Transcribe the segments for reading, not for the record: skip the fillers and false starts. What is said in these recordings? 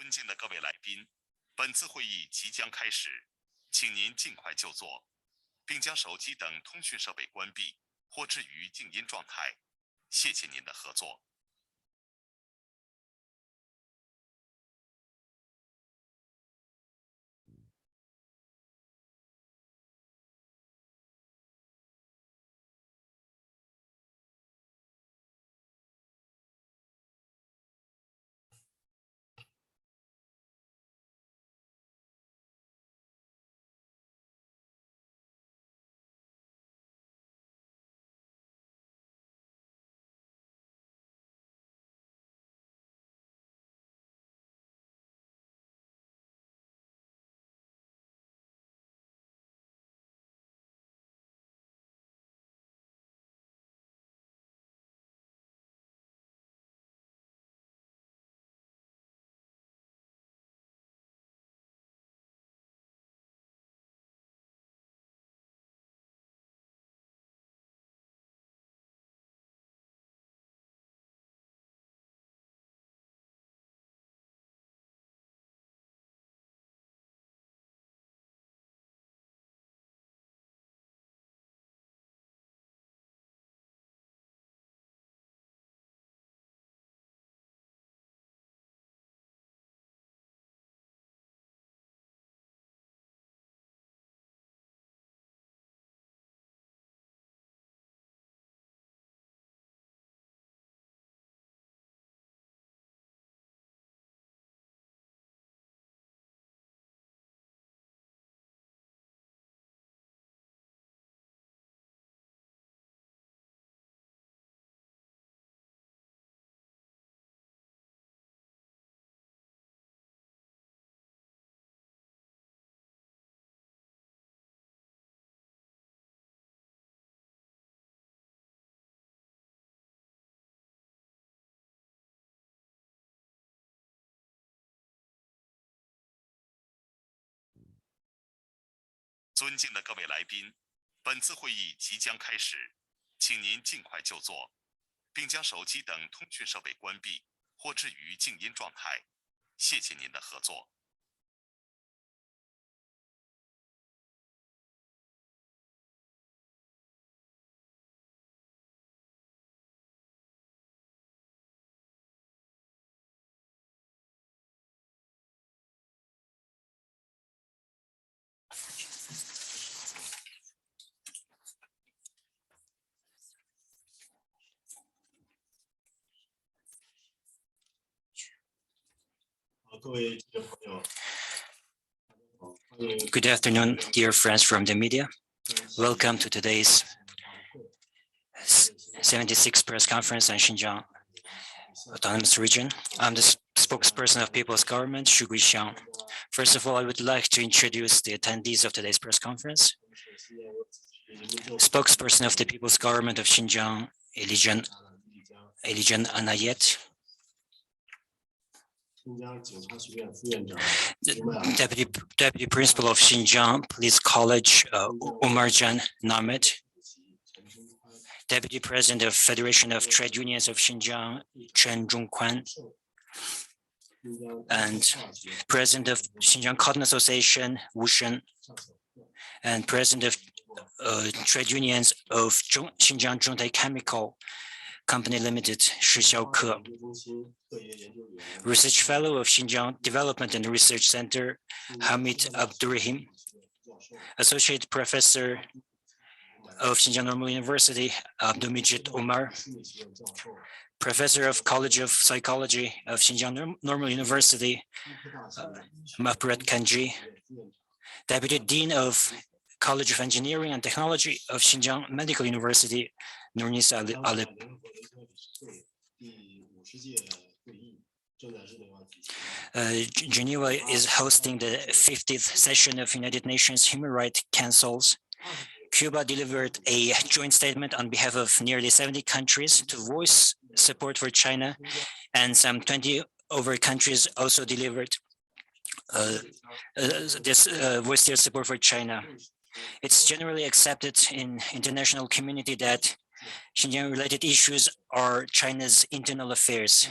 尊敬的各位来宾，本次会议即将开始，请您尽快就座，并将手机等通讯设备关闭或置于静音状态。谢谢您的合作。尊敬的各位来宾，本次会议即将开始，请您尽快就座，并将手机等通讯设备关闭或置于静音状态。谢谢您的合作。Good afternoon, dear friends from the media. Welcome to today's 76th press conference on Xinjiang Autonomous Region. I'm the spokesperson of People's Government, Xu Guixiang. First of all, I would like to introduce the attendees of today's press conference. Spokesperson of the People's Government of Xinjiang, Alleviation Anayet. Deputy Principal of Xinjiang Police College, Umarjan Namath. Deputy President of Federation of Trade Unions of Xinjiang, Chen Zhongquan. And President of Xinjiang Cotton Association, Wu Shen. And President of Trade Unions of Xinjiang Zhongtai Chemical Company Limited, Shi Xiaoke. Research Fellow of Xinjiang Development and Research Center, Hamid Abdurrahim. Associate Professor of Xinjiang Normal University, Abdulmijid Omar. Professor of College of Psychology of Xinjiang Normal University, Mahbret Kanji. Deputy Dean of College of Engineering and Technology of Xinjiang Medical University, Nurnisa Alip. Geneva is hosting the 50th session of United Nations Human Rights Councils. Cuba delivered a joint statement on behalf of nearly 70 countries to voice support for China, and some 20 other countries also delivered voice their support for China. It's generally accepted in international community that Xinjiang-related issues are China's internal affairs.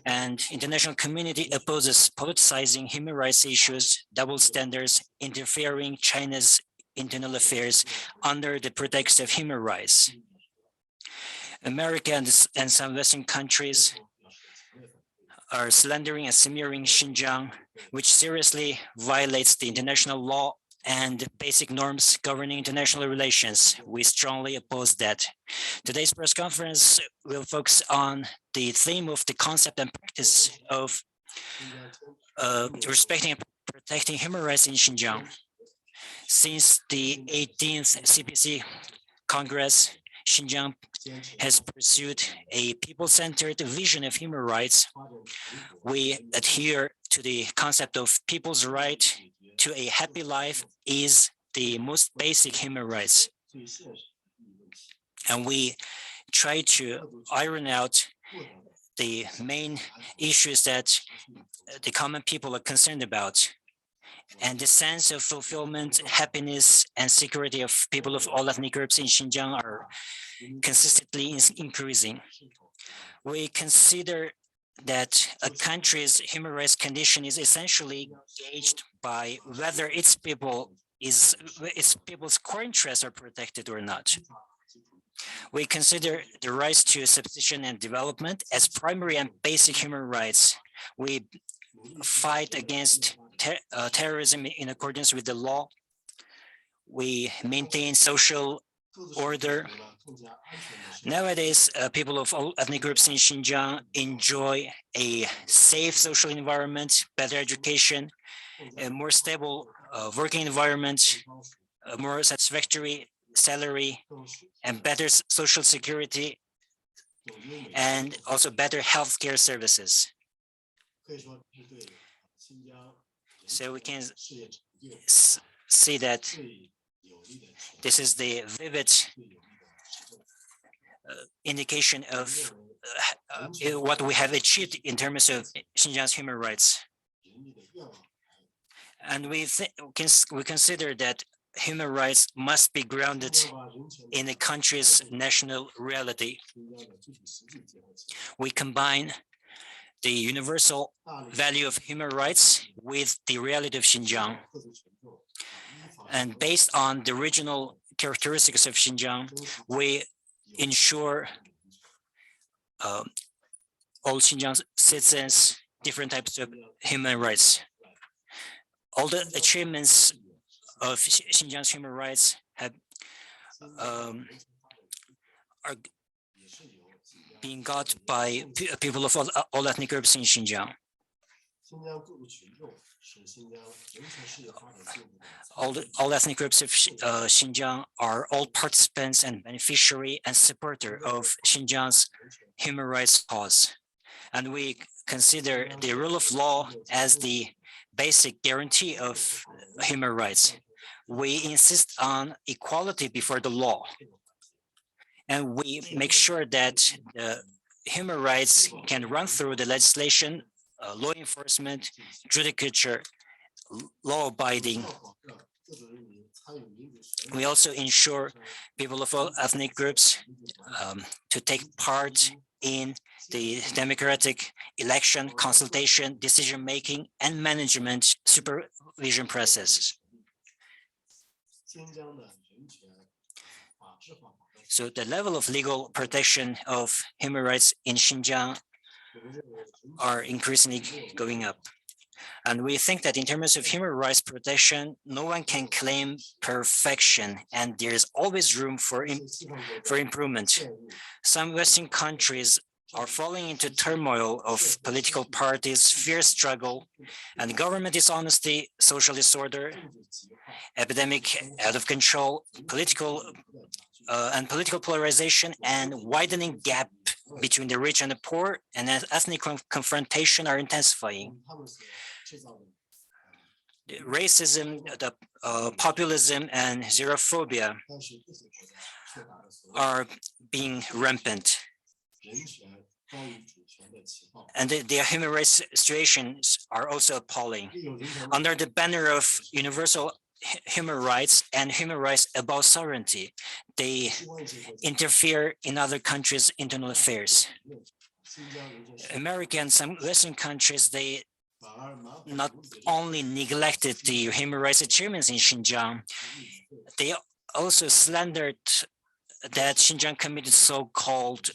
and international community opposes politicizing human rights issues, double standards, interfering China's internal affairs under the pretext of human rights. America and some Western countries are slandering and smearing Xinjiang, which seriously violates the international law and basic norms governing international relations. We strongly oppose that. Today's press conference will focus on the theme of the concept and practice of respecting and protecting human rights in Xinjiang. Since the 18th CPC Congress, Xinjiang has pursued a people-centered vision of human rights. We adhere to the concept of people's right to a happy life is the most basic human rights. And we try to iron out the main issues that the common people are concerned about. And the sense of fulfillment, happiness, and security of people of all ethnic groups in Xinjiang are consistently increasing. We consider that a country's human rights condition is essentially gauged by whether its people's core interests are protected or not. We consider the rights to subsistence and development as primary and basic human rights. We fight against terrorism in accordance with the law. We maintain social order. Nowadays, people of all ethnic groups in Xinjiang enjoy a safe social environment, better education, a more stable working environment, a more satisfactory salary, and better social security, and also better healthcare services. So we can see that this is the vivid indication of what we have achieved in terms of Xinjiang's human rights. And we consider that human rights must be grounded in a country's national reality. We combine the universal value of human rights with the reality of Xinjiang. And based on the regional characteristics of Xinjiang, we ensure all Xinjiang citizens different types of human rights. All the achievements of Xinjiang's human rights have are being got by people of all ethnic groups in Xinjiang. All ethnic groups of Xinjiang are all participants and beneficiary and supporter of Xinjiang's human rights cause. And we consider the rule of law as the basic guarantee of human rights. We insist on equality before the law. And we make sure that human rights can run through the legislation, law enforcement, judicature, law abiding. We also ensure people of all ethnic groups to take part in the democratic election, consultation, decision-making, and management supervision processes. So the level of legal protection of human rights in Xinjiang are increasingly going up. And we think that in terms of human rights protection, no one can claim perfection, and there is always room for improvement. Some Western countries are falling into turmoil of political parties, fierce struggle, and government dishonesty, social disorder, epidemic out of control, political polarization, and widening gap between the rich and the poor, and ethnic confrontation are intensifying. Racism, the populism, and xenophobia are being rampant. And their human rights situations are also appalling. Under the banner of universal human rights and human rights above sovereignty, they interfere in other countries' internal affairs. America and some Western countries, they not only neglected the human rights achievements in Xinjiang, they also slandered that Xinjiang committed so-called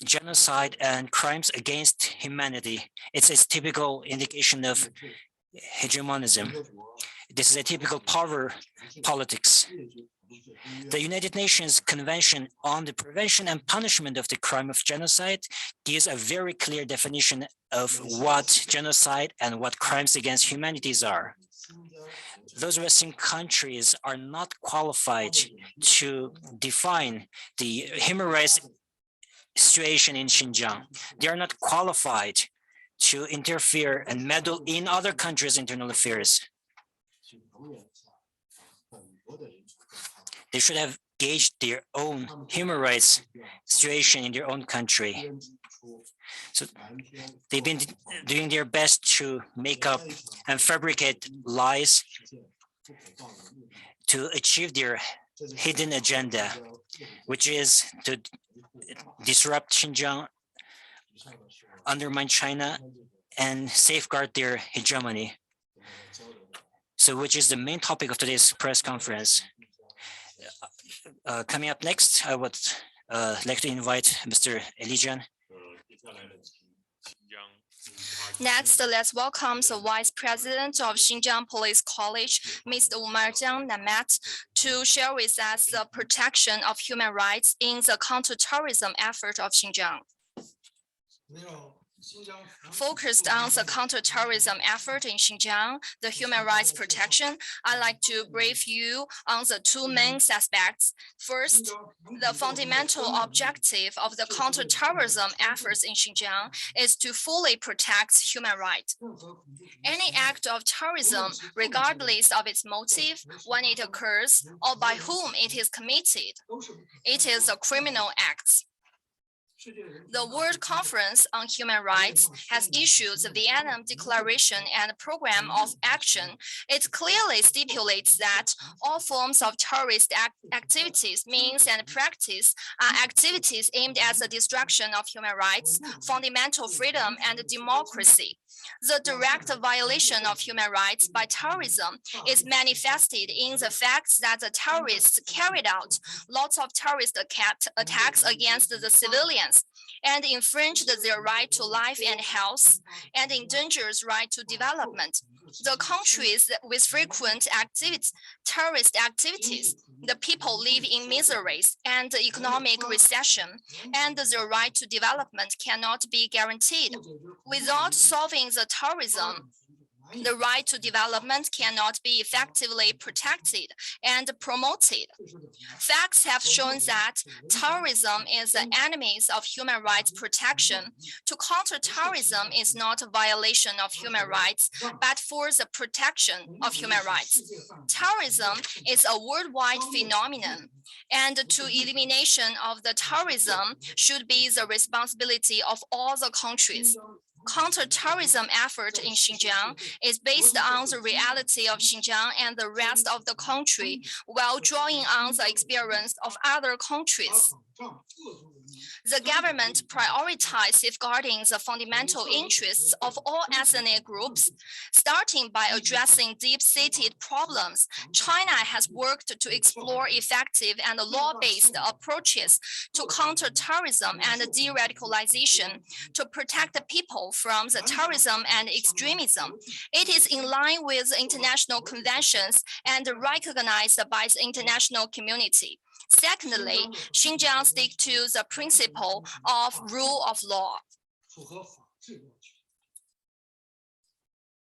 genocide and crimes against humanity. It's a typical indication of hegemonism. This is a typical power politics. The United Nations Convention on the Prevention and Punishment of the Crime of Genocide gives a very clear definition of what genocide and what crimes against humanity are. Those Western countries are not qualified to define the human rights situation in Xinjiang. They are not qualified to interfere and meddle in other countries' internal affairs. They should have gauged their own human rights situation in their own country. So they've been doing their best to make up and fabricate lies to achieve their hidden agenda, which is to disrupt Xinjiang, undermine China, and safeguard their hegemony. So which is the main topic of today's press conference. Coming up next, I would like to invite Mr. Alleviation. Next, let's welcome the Vice President of Xinjiang Police College, Mr. Namath, to share with us the protection of human rights in the counter-terrorism effort of Xinjiang. Focused on the counter-terrorism effort in Xinjiang, the human rights protection, I'd like to brief you on the two main aspects. First, the fundamental objective of the counter-terrorism efforts in Xinjiang is to fully protect human rights. Any act of terrorism, regardless of its motive, when it occurs, or by whom it is committed, it is a criminal act. The World Conference on Human Rights has issued the Vienna Declaration and Program of Action. It clearly stipulates that all forms of terrorist activities, means, and practice are activities aimed at the destruction of human rights, fundamental freedom, and democracy. The direct violation of human rights by terrorism is manifested in the fact that the terrorists carried out lots of terrorist attacks against the civilians and infringed their right to life and health and endangers right to development. The countries with frequent terrorist activities, the people live in miseries and economic recession, and their right to development cannot be guaranteed. Without solving the terrorism, the right to development cannot be effectively protected and promoted. Facts have shown that terrorism is the enemies of human rights protection. To counter terrorism is not a violation of human rights, but for the protection of human rights. Terrorism is a worldwide phenomenon, and to elimination of the terrorism should be the responsibility of all the countries. Counter-terrorism effort in Xinjiang is based on the reality of Xinjiang and the rest of the country, while drawing on the experience of other countries. The government prioritizes safeguarding the fundamental interests of all ethnic groups. Starting by addressing deep-seated problems, China has worked to explore effective and law-based approaches to counter terrorism and de-radicalization to protect the people from the terrorism and extremism. It is in line with international conventions and recognized by the international community. Secondly, Xinjiang sticks to the principle of rule of law.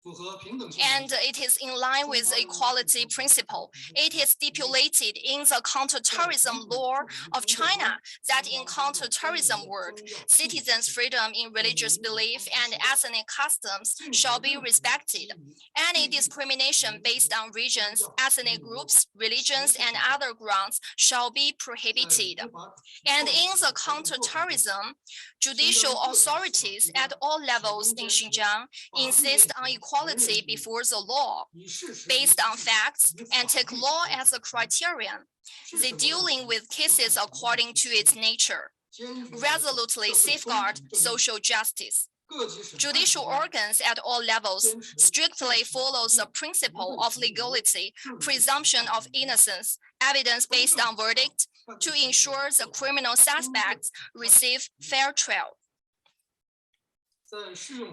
And it is in line with the equality principle. It is stipulated in the counter-terrorism law of China that in counter-terrorism work, citizens' freedom in religious belief and ethnic customs shall be respected. Any discrimination based on regions, ethnic groups, religions, and other grounds shall be prohibited. And in the counter-terrorism, judicial authorities at all levels in Xinjiang insist on equality before the law, based on facts, and take law as a criterion. They dealing with cases according to its nature. resolutely safeguard social justice. Judicial organs at all levels strictly follow the principle of legality, presumption of innocence, evidence based on verdict, to ensure the criminal suspects receive fair trial.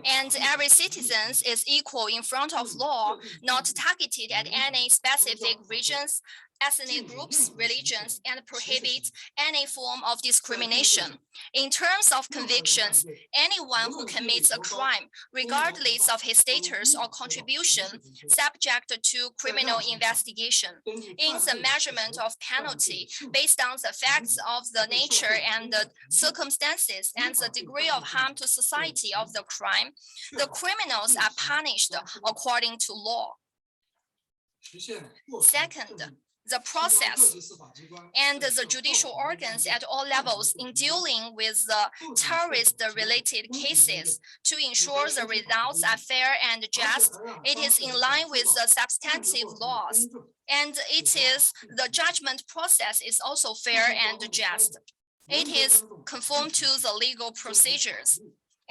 And every citizen is equal in front of law, not targeted at any specific regions, ethnic groups, religions, and prohibit any form of discrimination. In terms of convictions, anyone who commits a crime, regardless of his status or contribution, subject to criminal investigation. In the measurement of penalty, based on the facts of the nature and the circumstances and the degree of harm to society of the crime, the criminals are punished according to law. Second, the process and the judicial organs at all levels in dealing with the terrorist-related cases to ensure the results are fair and just. It is in line with the substantive laws, and the judgment process is also fair and just. It is conform to the legal procedures.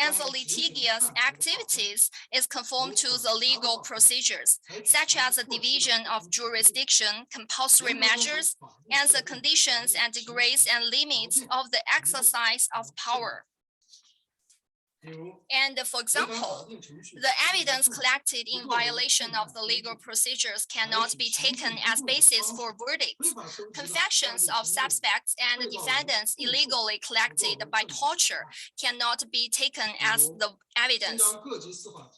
And the litigious activities is conform to the legal procedures, such as the division of jurisdiction, compulsory measures, and the conditions and degrees and limits of the exercise of power. And for example, the evidence collected in violation of the legal procedures cannot be taken as basis for verdicts. Confessions of suspects and defendants illegally collected by torture cannot be taken as the evidence.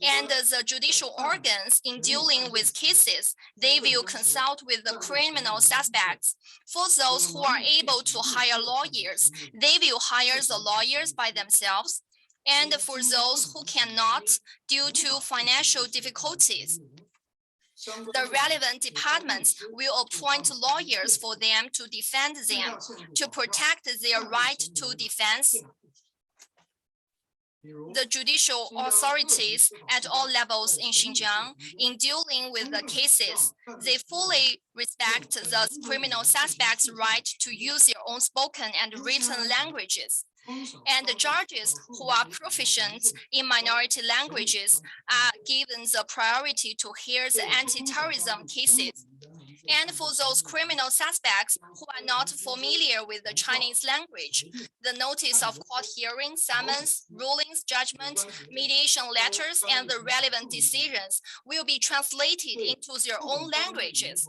And the judicial organs in dealing with cases, they will consult with the criminal suspects. For those who are able to hire lawyers, they will hire the lawyers by themselves. And for those who cannot due to financial difficulties, the relevant departments will appoint lawyers for them to defend them, to protect their right to defense. The judicial authorities at all levels in Xinjiang, in dealing with the cases, they fully respect the criminal suspects' right to use their own spoken and written languages. And the judges who are proficient in minority languages are given the priority to hear the anti-terrorism cases. And for those criminal suspects who are not familiar with the Chinese language, the notice of court hearing, summons, rulings, judgment, mediation letters, and the relevant decisions will be translated into their own languages.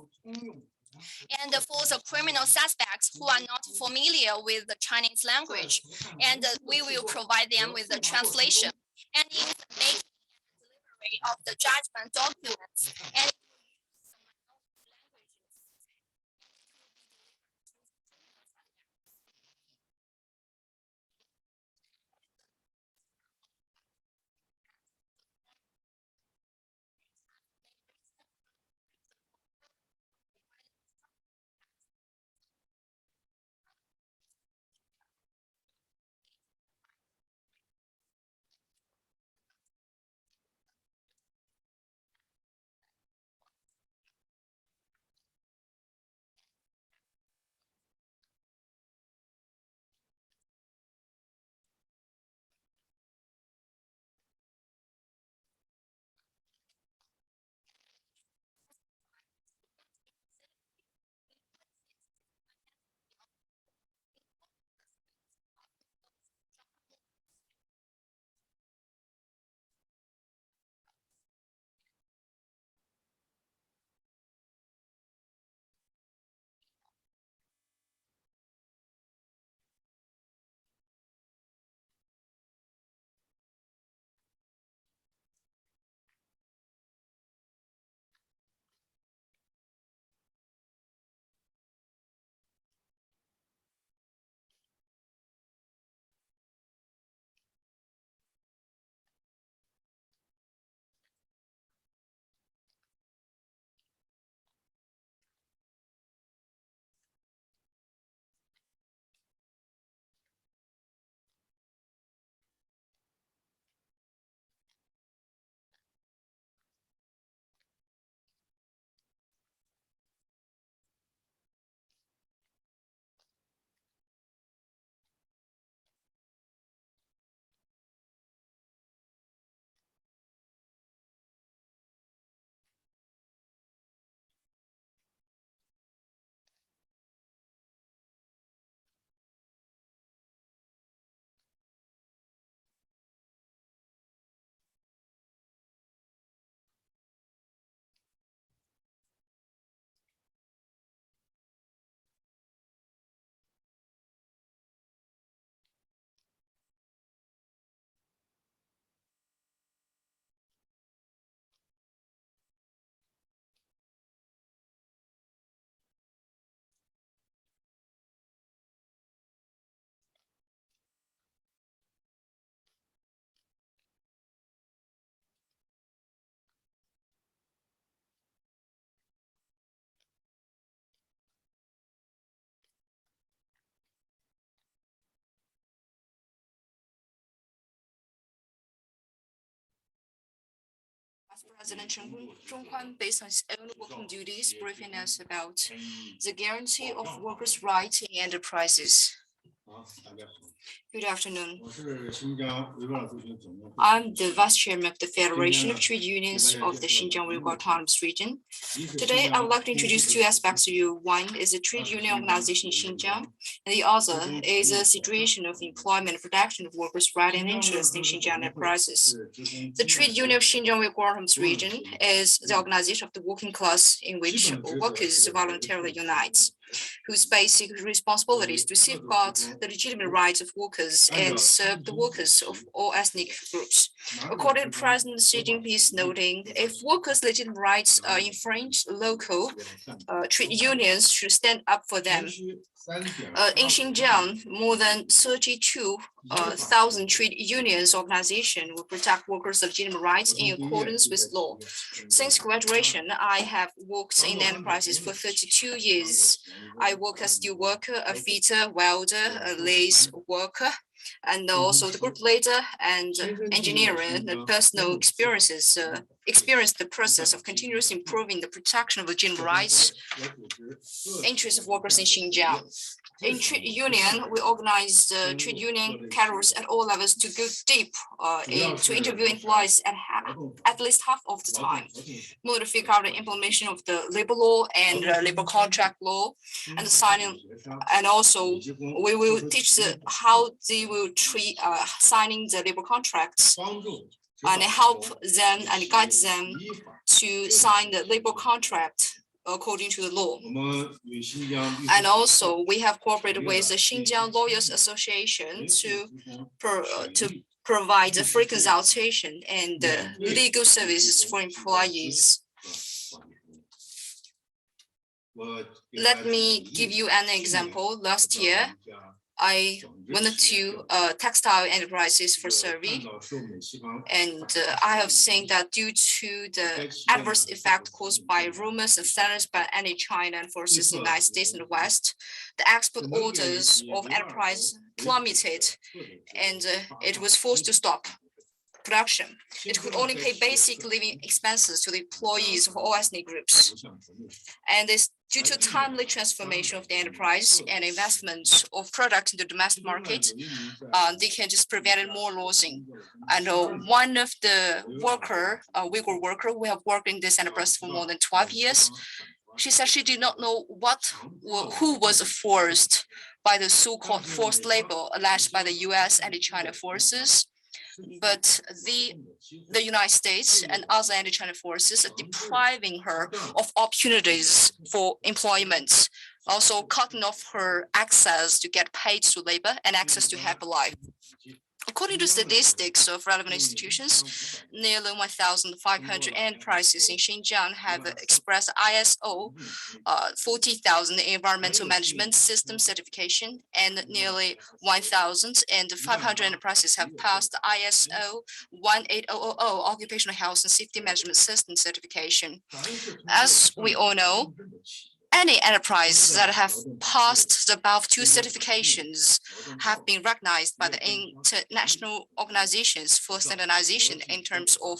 And for the criminal suspects who are not familiar with the Chinese language, and we will provide them with the translation. And in the making and delivery of the judgment documents, and President Chen Zhonghuan, based on his own working duties, briefing us about the guarantee of workers' rights in enterprises. Good afternoon. I'm the Vice Chairman of the Federation of Trade Unions of the Xinjiang Uyghur Autonomous Region. Today, I would like to introduce two aspects to you. One is the trade union organization in Xinjiang, and the other is a situation of employment and protection of workers' rights and interests in Xinjiang enterprises. The trade union of Xinjiang Uyghur Autonomous Region is the organization of the working class in which workers voluntarily unite, whose basic responsibility is to safeguard the legitimate rights of workers and serve the workers of all ethnic groups. According to President Xi Jinping's noting, if workers' legitimate rights are infringed, local trade unions should stand up for them. In Xinjiang, more than 32,000 trade unions organizations will protect workers' legitimate rights in accordance with law. Since graduation, I have worked in enterprises for 32 years. I work as steel worker, a fitter, welder, a lathe worker, and also the group leader and engineering. The personal experiences experienced the process of continuously improving the protection of legitimate rights, interests of workers in Xinjiang. In trade union, we organize trade union cadres at all levels to go deep to interview employees at least half of the time, more to figure out the implementation of the labor law and labor contract law and the signing. And also, we will teach how they will treat signing the labor contracts and help them and guide them to sign the labor contract according to the law. And also, we have cooperated with the Xinjiang Lawyers Association to provide free consultation and legal services for employees. Let me give you an example. Last year, I went to textile enterprises for survey, and I have seen that due to the adverse effect caused by rumors and standards by anti-China forces in the United States and the West, the export orders of enterprise plummeted, and it was forced to stop production. It could only pay basic living expenses to the employees of all ethnic groups. And this due to timely transformation of the enterprise and investment of product in the domestic market, they can just prevent more losing. And one of the Uyghur worker, who have worked in this enterprise for more than 12 years, she said she did not know who was forced by the so-called forced labor alleged by the US and the China forces. But the United States and other anti-China forces are depriving her of opportunities for employment, also cutting off her access to get paid to labor and access to happy life. According to statistics of relevant institutions, nearly 1,500 enterprises in Xinjiang have expressed ISO 40,000 environmental management system certification, and nearly 1,500 enterprises have passed ISO 18000 occupational health and safety management system certification. As we all know, any enterprise that have passed the above two certifications have been recognized by the international organizations for standardization in terms of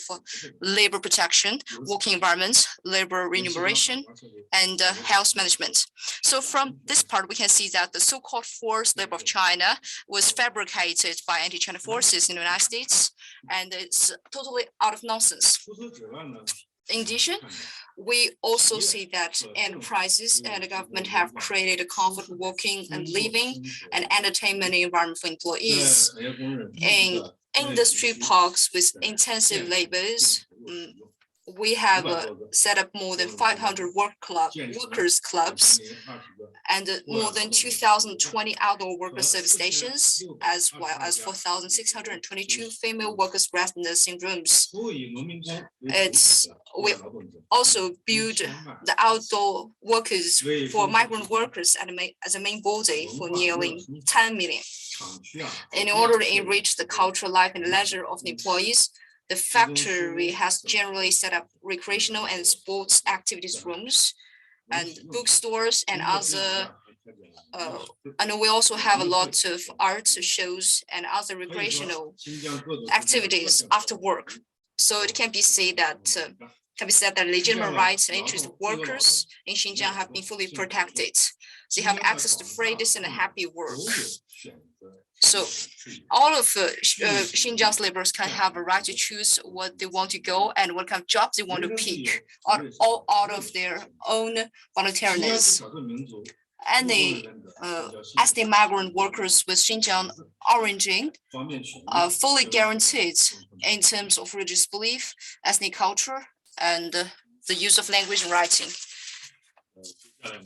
labor protection, working environment, labor remuneration, and health management. So from this part, we can see that the so-called forced labor of China was fabricated by anti-China forces in the United States, and it's totally out of nonsense. In addition, we also see that enterprises and the government have created a comfortable working and living and entertainment environment for employees. In industry parks with intensive labors, we have set up more than 500 workers clubs and more than 2,020 outdoor worker service stations, as well as 4,622 female workers rest nursing rooms. We also build the outdoor workers for migrant workers as a main body for nearly 10 million. In order to enrich the cultural life and leisure of the employees, the factory has generally set up recreational and sports activities rooms and bookstores and other, and we also have a lot of art shows and other recreational activities after work. So it can be said that legitimate rights and interests of workers in Xinjiang have been fully protected. They have access to free, decent, and happy work. So all of Xinjiang's laborers can have a right to choose what they want to go and what kind of jobs they want to pick, all out of their own voluntariness. Any ethnic migrant workers with Xinjiang origin are fully guaranteed in terms of religious belief, ethnic culture, and the use of language and writing.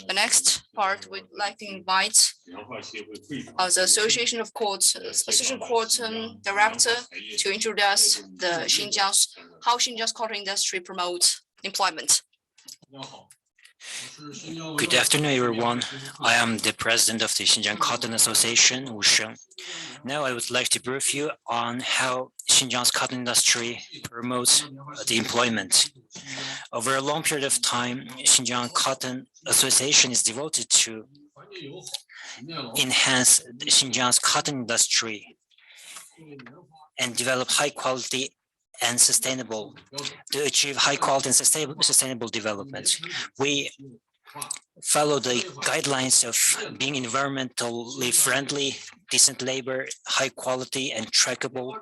The next part, we'd like to invite the Association of Courts, Association Court Director to introduce how Xinjiang's court industry promotes employment. Good afternoon, everyone. I am the president of the Xinjiang Cotton Association, Wu Sheng. Now I would like to brief you on how Xinjiang's cotton industry promotes the employment. Over a long period of time, Xinjiang Cotton Association is devoted to enhance Xinjiang's cotton industry and develop high quality and sustainable to achieve high quality and sustainable development. We follow the guidelines of being environmentally friendly, decent labor, high quality and trackable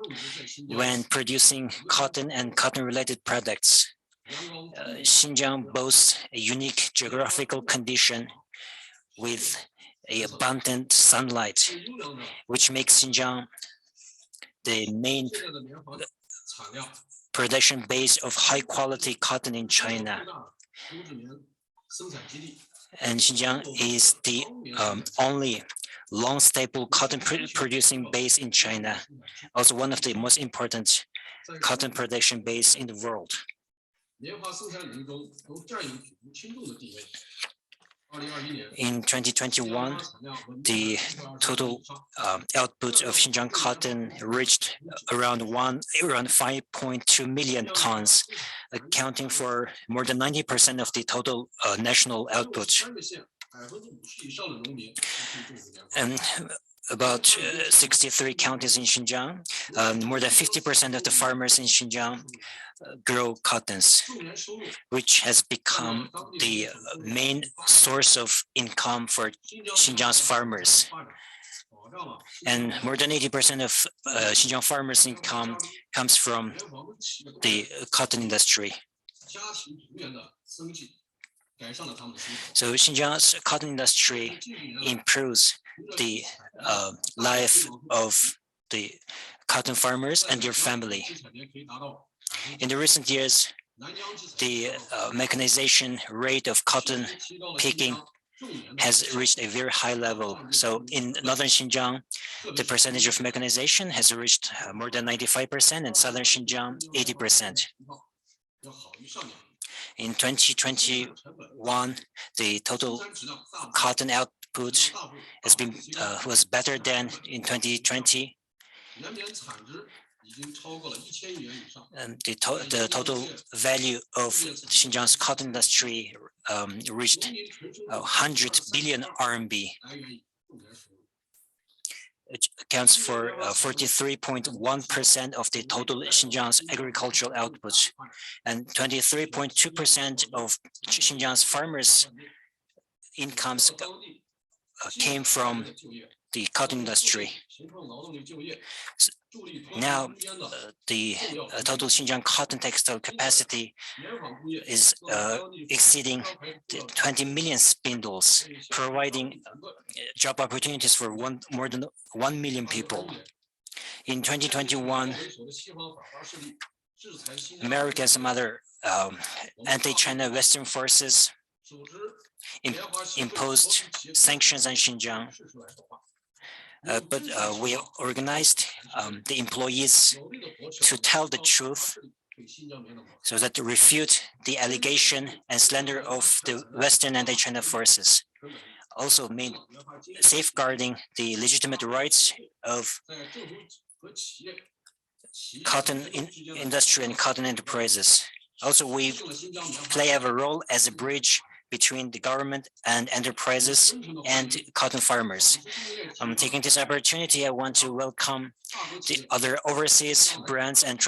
when producing cotton and cotton-related products. Xinjiang boasts a unique geographical condition with abundant sunlight, which makes Xinjiang the main production base of high quality cotton in China. And Xinjiang is the only long staple cotton producing base in China, also one of the most important cotton production base in the world. In 2021, the total output of Xinjiang cotton reached around 5.2 million tons, accounting for more than 90% of the total national output. And about 63 counties in Xinjiang, more than 50% of the farmers in Xinjiang grow cottons, which has become the main source of income for Xinjiang's farmers. And more than 80% of Xinjiang farmers' income comes from the cotton industry. So Xinjiang's cotton industry improves the life of the cotton farmers and their family. In the recent years, the mechanization rate of cotton picking has reached a very high level. So in northern Xinjiang, the percentage of mechanization has reached more than 95%, and southern Xinjiang, 80%. In 2021, the total cotton output was better than in 2020. And the total value of Xinjiang's cotton industry reached 100 billion RMB. It accounts for 43.1% of the total Xinjiang's agricultural output, and 23.2% of Xinjiang's farmers' incomes came from the cotton industry. Now, the total Xinjiang cotton textile capacity is exceeding 20 million spindles, providing job opportunities for more than 1 million people. In 2021, America and some other anti-China Western forces imposed sanctions on Xinjiang. But we organized the employees to tell the truth so that to refute the allegation and slander of the Western anti-China forces. Also mean safeguarding the legitimate rights of cotton industry and cotton enterprises. Also, we play a role as a bridge between the government and enterprises and cotton farmers. Taking this opportunity, I want to welcome the other overseas brands and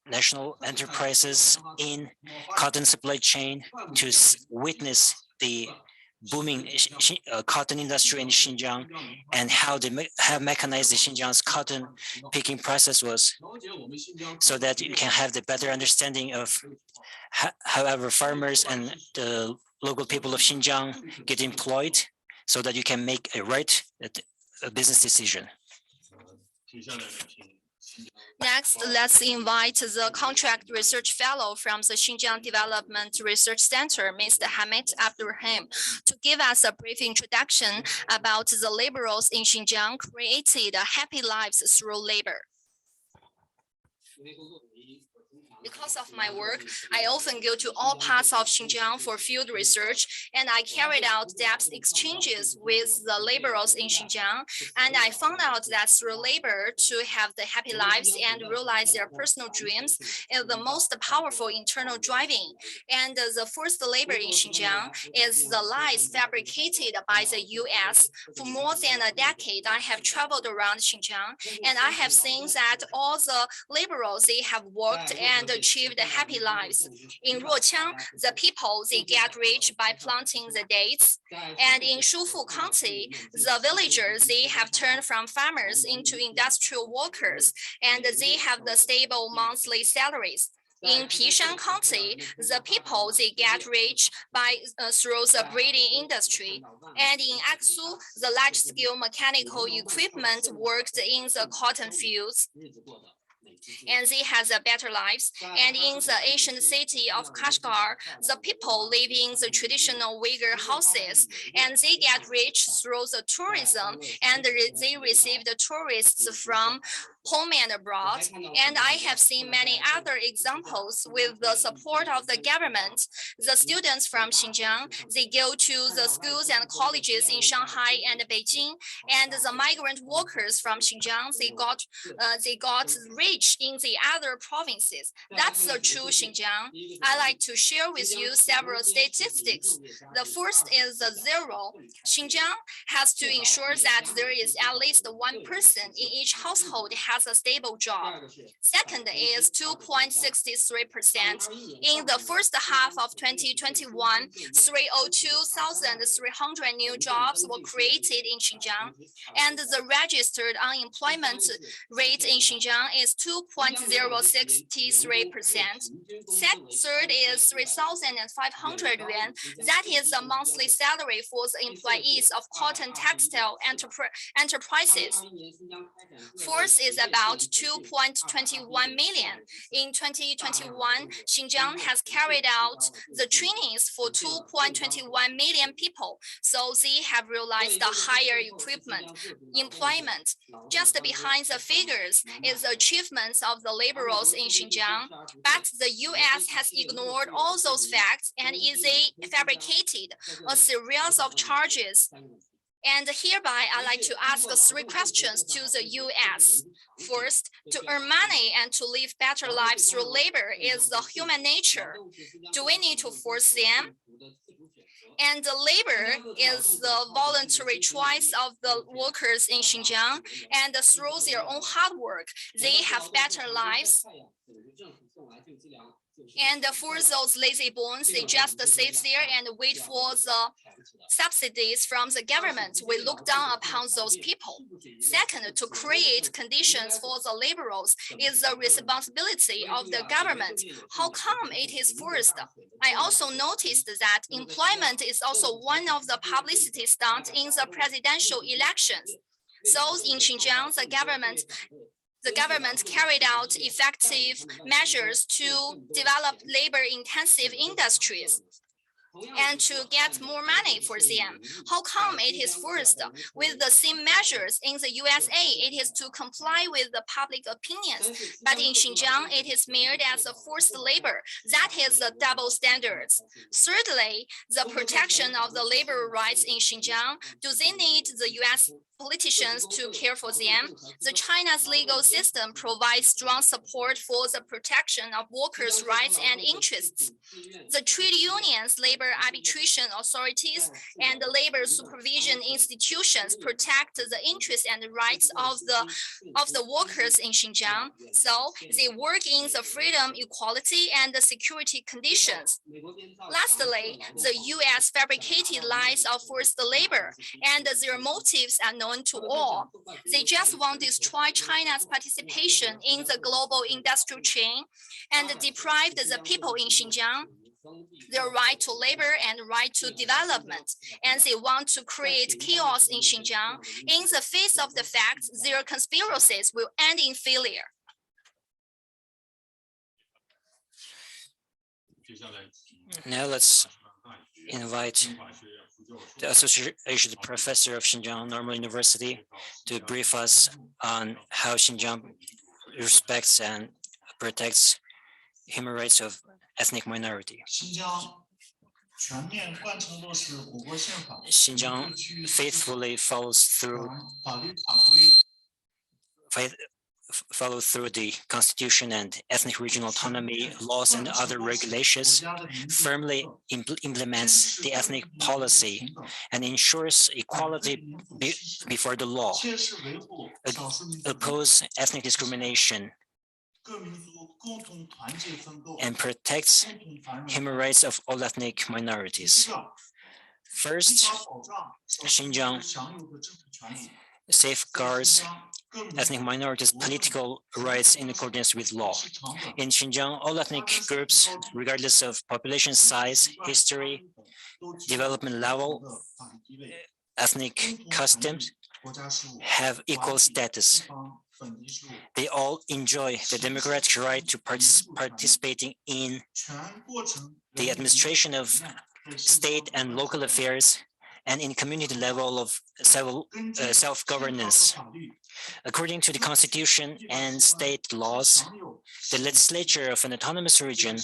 national enterprises in cotton supply chain to witness the booming cotton industry in Xinjiang and how mechanized the Xinjiang's cotton picking process was, so that you can have the better understanding of however farmers and the local people of Xinjiang get employed, so that you can make a right business decision. Next, let's invite the contract research fellow from the Xinjiang Development Research Center, Mr. Hamid Abdurrahim, to give us a brief introduction about the laborers in Xinjiang created happy lives through labor. Because of my work, I often go to all parts of Xinjiang for field research, and I carried out depth exchanges with the laborers in Xinjiang. And I found out that through labor, to have the happy lives and realize their personal dreams is the most powerful internal driving. And the first labor in Xinjiang is the lies fabricated by the US. For more than a decade, I have traveled around Xinjiang, and I have seen that all the laborers, they have worked and achieved happy lives. In Ruoqiang, the people, they get rich by planting the dates. And in Shufu County, the villagers, they have turned from farmers into industrial workers, and they have the stable monthly salaries. In Pishan County, the people, they get rich by through the breeding industry. And in Aksu, the large-scale mechanical equipment worked in the cotton fields, and they have better lives. And in the ancient city of Kashgar, the people live in the traditional Uyghur houses, and they get rich through the tourism, and they receive the tourists from home and abroad. And I have seen many other examples with the support of the government. The students from Xinjiang, they go to the schools and colleges in Shanghai and Beijing, and the migrant workers from Xinjiang, they got rich in the other provinces. That's the true Xinjiang. I like to share with you several statistics. The first is the zero. Xinjiang has to ensure that there is at least one person in each household has a stable job. Second is 2.63%. In the first half of 2021, 302,300 new jobs were created in Xinjiang, and the registered unemployment rate in Xinjiang is 2.063%. Third is 3,500 yuan. That is the monthly salary for the employees of cotton textile enterprises. Fourth is about 2.21 million. In 2021, Xinjiang has carried out the trainings for 2.21 million people, so they have realized a higher employment. Just behind the figures is the achievements of the laborers in Xinjiang, but the US has ignored all those facts and they fabricated a series of charges. And hereby, I like to ask 3 questions to the US. First, to earn money and to live better lives through labor is the human nature. Do we need to force them? And the labor is the voluntary choice of the workers in Xinjiang, and through their own hard work, they have better lives. And for those lazy bones, they just sit there and wait for the subsidies from the government. We look down upon those people. Second, to create conditions for the laborers is the responsibility of the government. How come it is first? I also noticed that employment is also one of the publicity stunts in the presidential elections. So in Xinjiang, the government carried out effective measures to develop labor-intensive industries and to get more money for them. How come it is forced? With the same measures in the USA, it is to comply with the public opinions, but in Xinjiang, it is mirrored as a forced labor. That is the double standards. Thirdly, the protection of the labor rights in Xinjiang. Do they need the US politicians to care for them? The China's legal system provides strong support for the protection of workers' rights and interests. The trade unions, labor labor arbitration authorities and the labor supervision institutions protect the interests and rights of the workers in Xinjiang. So they work in the freedom, equality, and the security conditions. Lastly, the U.S. fabricated lies of forced labor, and their motives are known to all. They just want to destroy China's participation in the global industrial chain and deprive the people in Xinjiang their right to labor and right to development. And they want to create chaos in Xinjiang. In the face of the fact, their conspiracies will end in failure. Now let's invite the Associate Professor of Xinjiang Normal University to brief us on how Xinjiang respects and protects human rights of ethnic minority. Xinjiang faithfully follows through the Constitution and ethnic regional autonomy laws and other regulations, firmly implements the ethnic policy and ensures equality before the law, oppose ethnic discrimination, and protects human rights of all ethnic minorities. First, Xinjiang safeguards ethnic minorities' political rights in accordance with law. In Xinjiang, all ethnic groups, regardless of population size, history, development level, ethnic customs, have equal status. They all enjoy the democratic right to participating in the administration of state and local affairs and in community level of self-governance. According to the Constitution and state laws, the legislature of an autonomous region,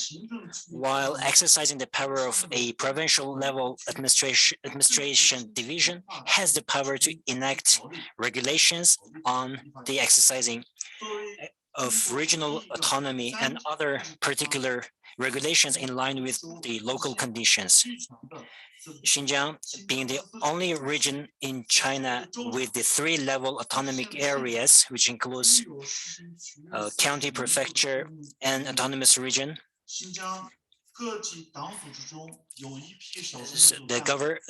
while exercising the power of a provincial level administration division, has the power to enact regulations on the exercising of regional autonomy and other particular regulations in line with the local conditions. Xinjiang, being the only region in China with the three-level autonomic areas, which includes county, prefecture, and autonomous region,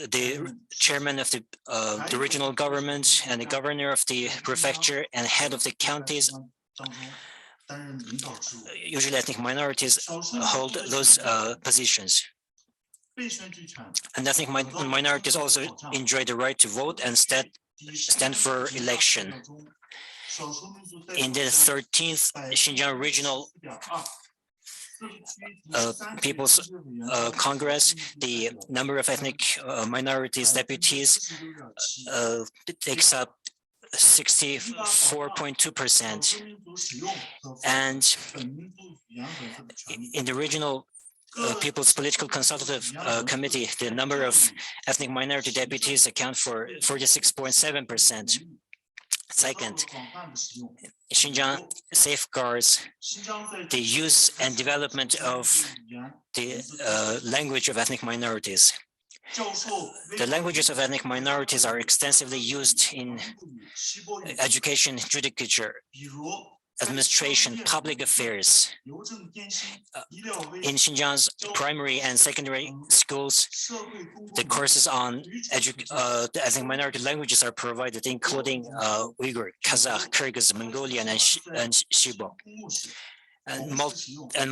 the chairman of the regional government and the governor of the prefecture and head of the counties, usually ethnic minorities, hold those positions. And ethnic minorities also enjoy the right to vote and stand for election. In the 13th Xinjiang Regional People's Congress, the number of ethnic minorities deputies takes up 64.2%. And in the regional People's Political Consultative Committee, the number of ethnic minority deputies account for 46.7%. Second, Xinjiang safeguards the use and development of the language of ethnic minorities. The languages of ethnic minorities are extensively used in education, judicature, administration, public affairs. In Xinjiang's primary and secondary schools, the courses on the ethnic minority languages are provided, including Uyghur, Kazakh, Kyrgyz, Mongolian, and Shibo. And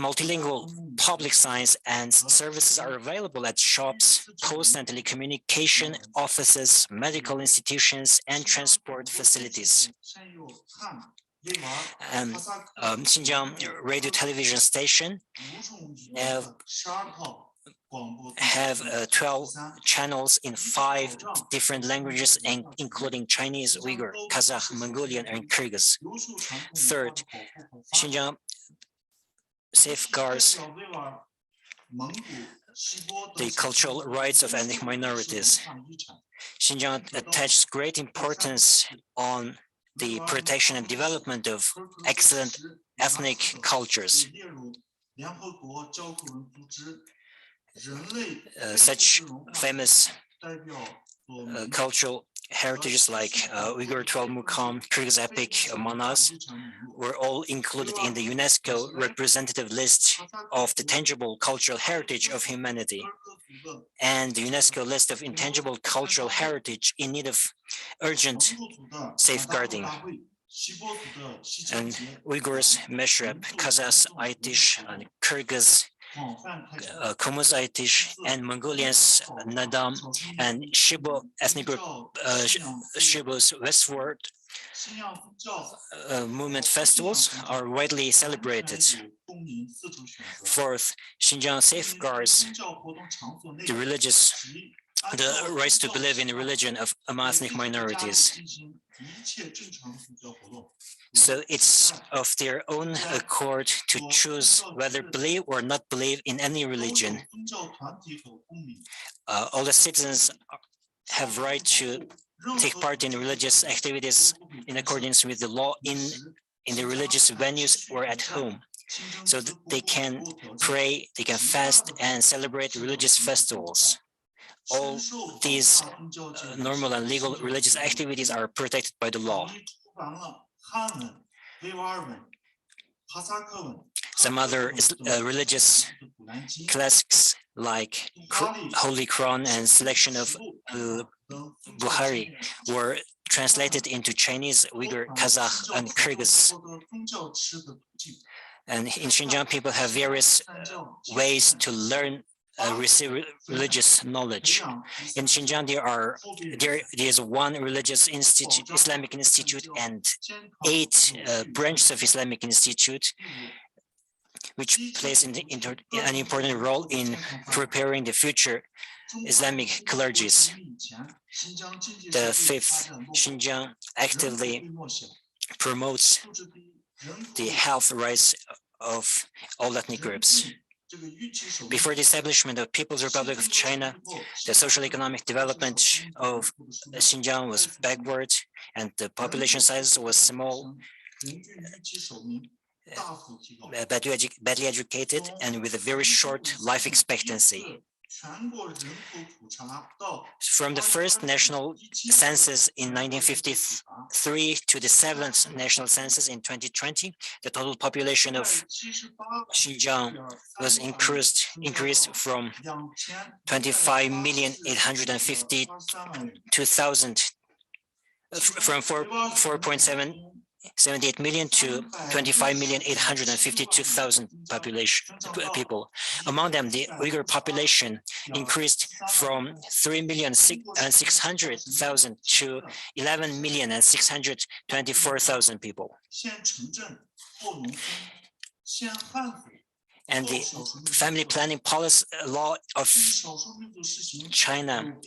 multilingual public science and services are available at shops, post and telecommunication offices, medical institutions, and transport facilities. Xinjiang radio television station have 12 channels in 5 different languages, including Chinese, Uyghur, Kazakh, Mongolian, and Kyrgyz. Third, Xinjiang safeguards the cultural rights of ethnic minorities. Xinjiang attaches great importance on the protection and development of excellent ethnic cultures. such famous cultural heritages like Uyghur 12 Mukam, Kyrgyz epic, Manas, were all included in the UNESCO representative list of the tangible cultural heritage of humanity and the UNESCO list of intangible cultural heritage in need of urgent safeguarding. And Uyghurs, Meshrep, Kazakh, Aitish, and Kyrgyz, Komuz Aitish, and Mongolians, Nadam, and Shibo ethnic group, Shibo's westward movement festivals are widely celebrated. Fourth, Xinjiang safeguards the rights to believe in the religion of ethnic minorities. So it's of their own accord to choose whether believe or not believe in any religion. All the citizens have right to take part in religious activities in accordance with the law in the religious venues or at home. So that they can pray, they can fast and celebrate religious festivals. All these normal and legal religious activities are protected by the law. Some other religious classics like Holy Quran and selection of Bukhari were translated into Chinese, Uyghur, Kazakh, and Kyrgyz. And in Xinjiang, people have various ways to learn receive religious knowledge. In Xinjiang, there is one religious institute, Islamic institute, and 8 branches of Islamic institute, which plays an important role in preparing the future Islamic clergies. The 5th, Xinjiang actively promotes the health rights of all ethnic groups. Before the establishment of People's Republic of China, the social economic development of Xinjiang was backward and the population size was small, badly educated, and with a very short life expectancy. From the first national census in 1953 to the 7th national census in 2020, the total population of Xinjiang was increased from 25,852,000 from 4.78 million to 25,852,000 people. Among them, the Uyghur population increased from 3,600,000 to 11,624,000 people. And the family planning policy law of China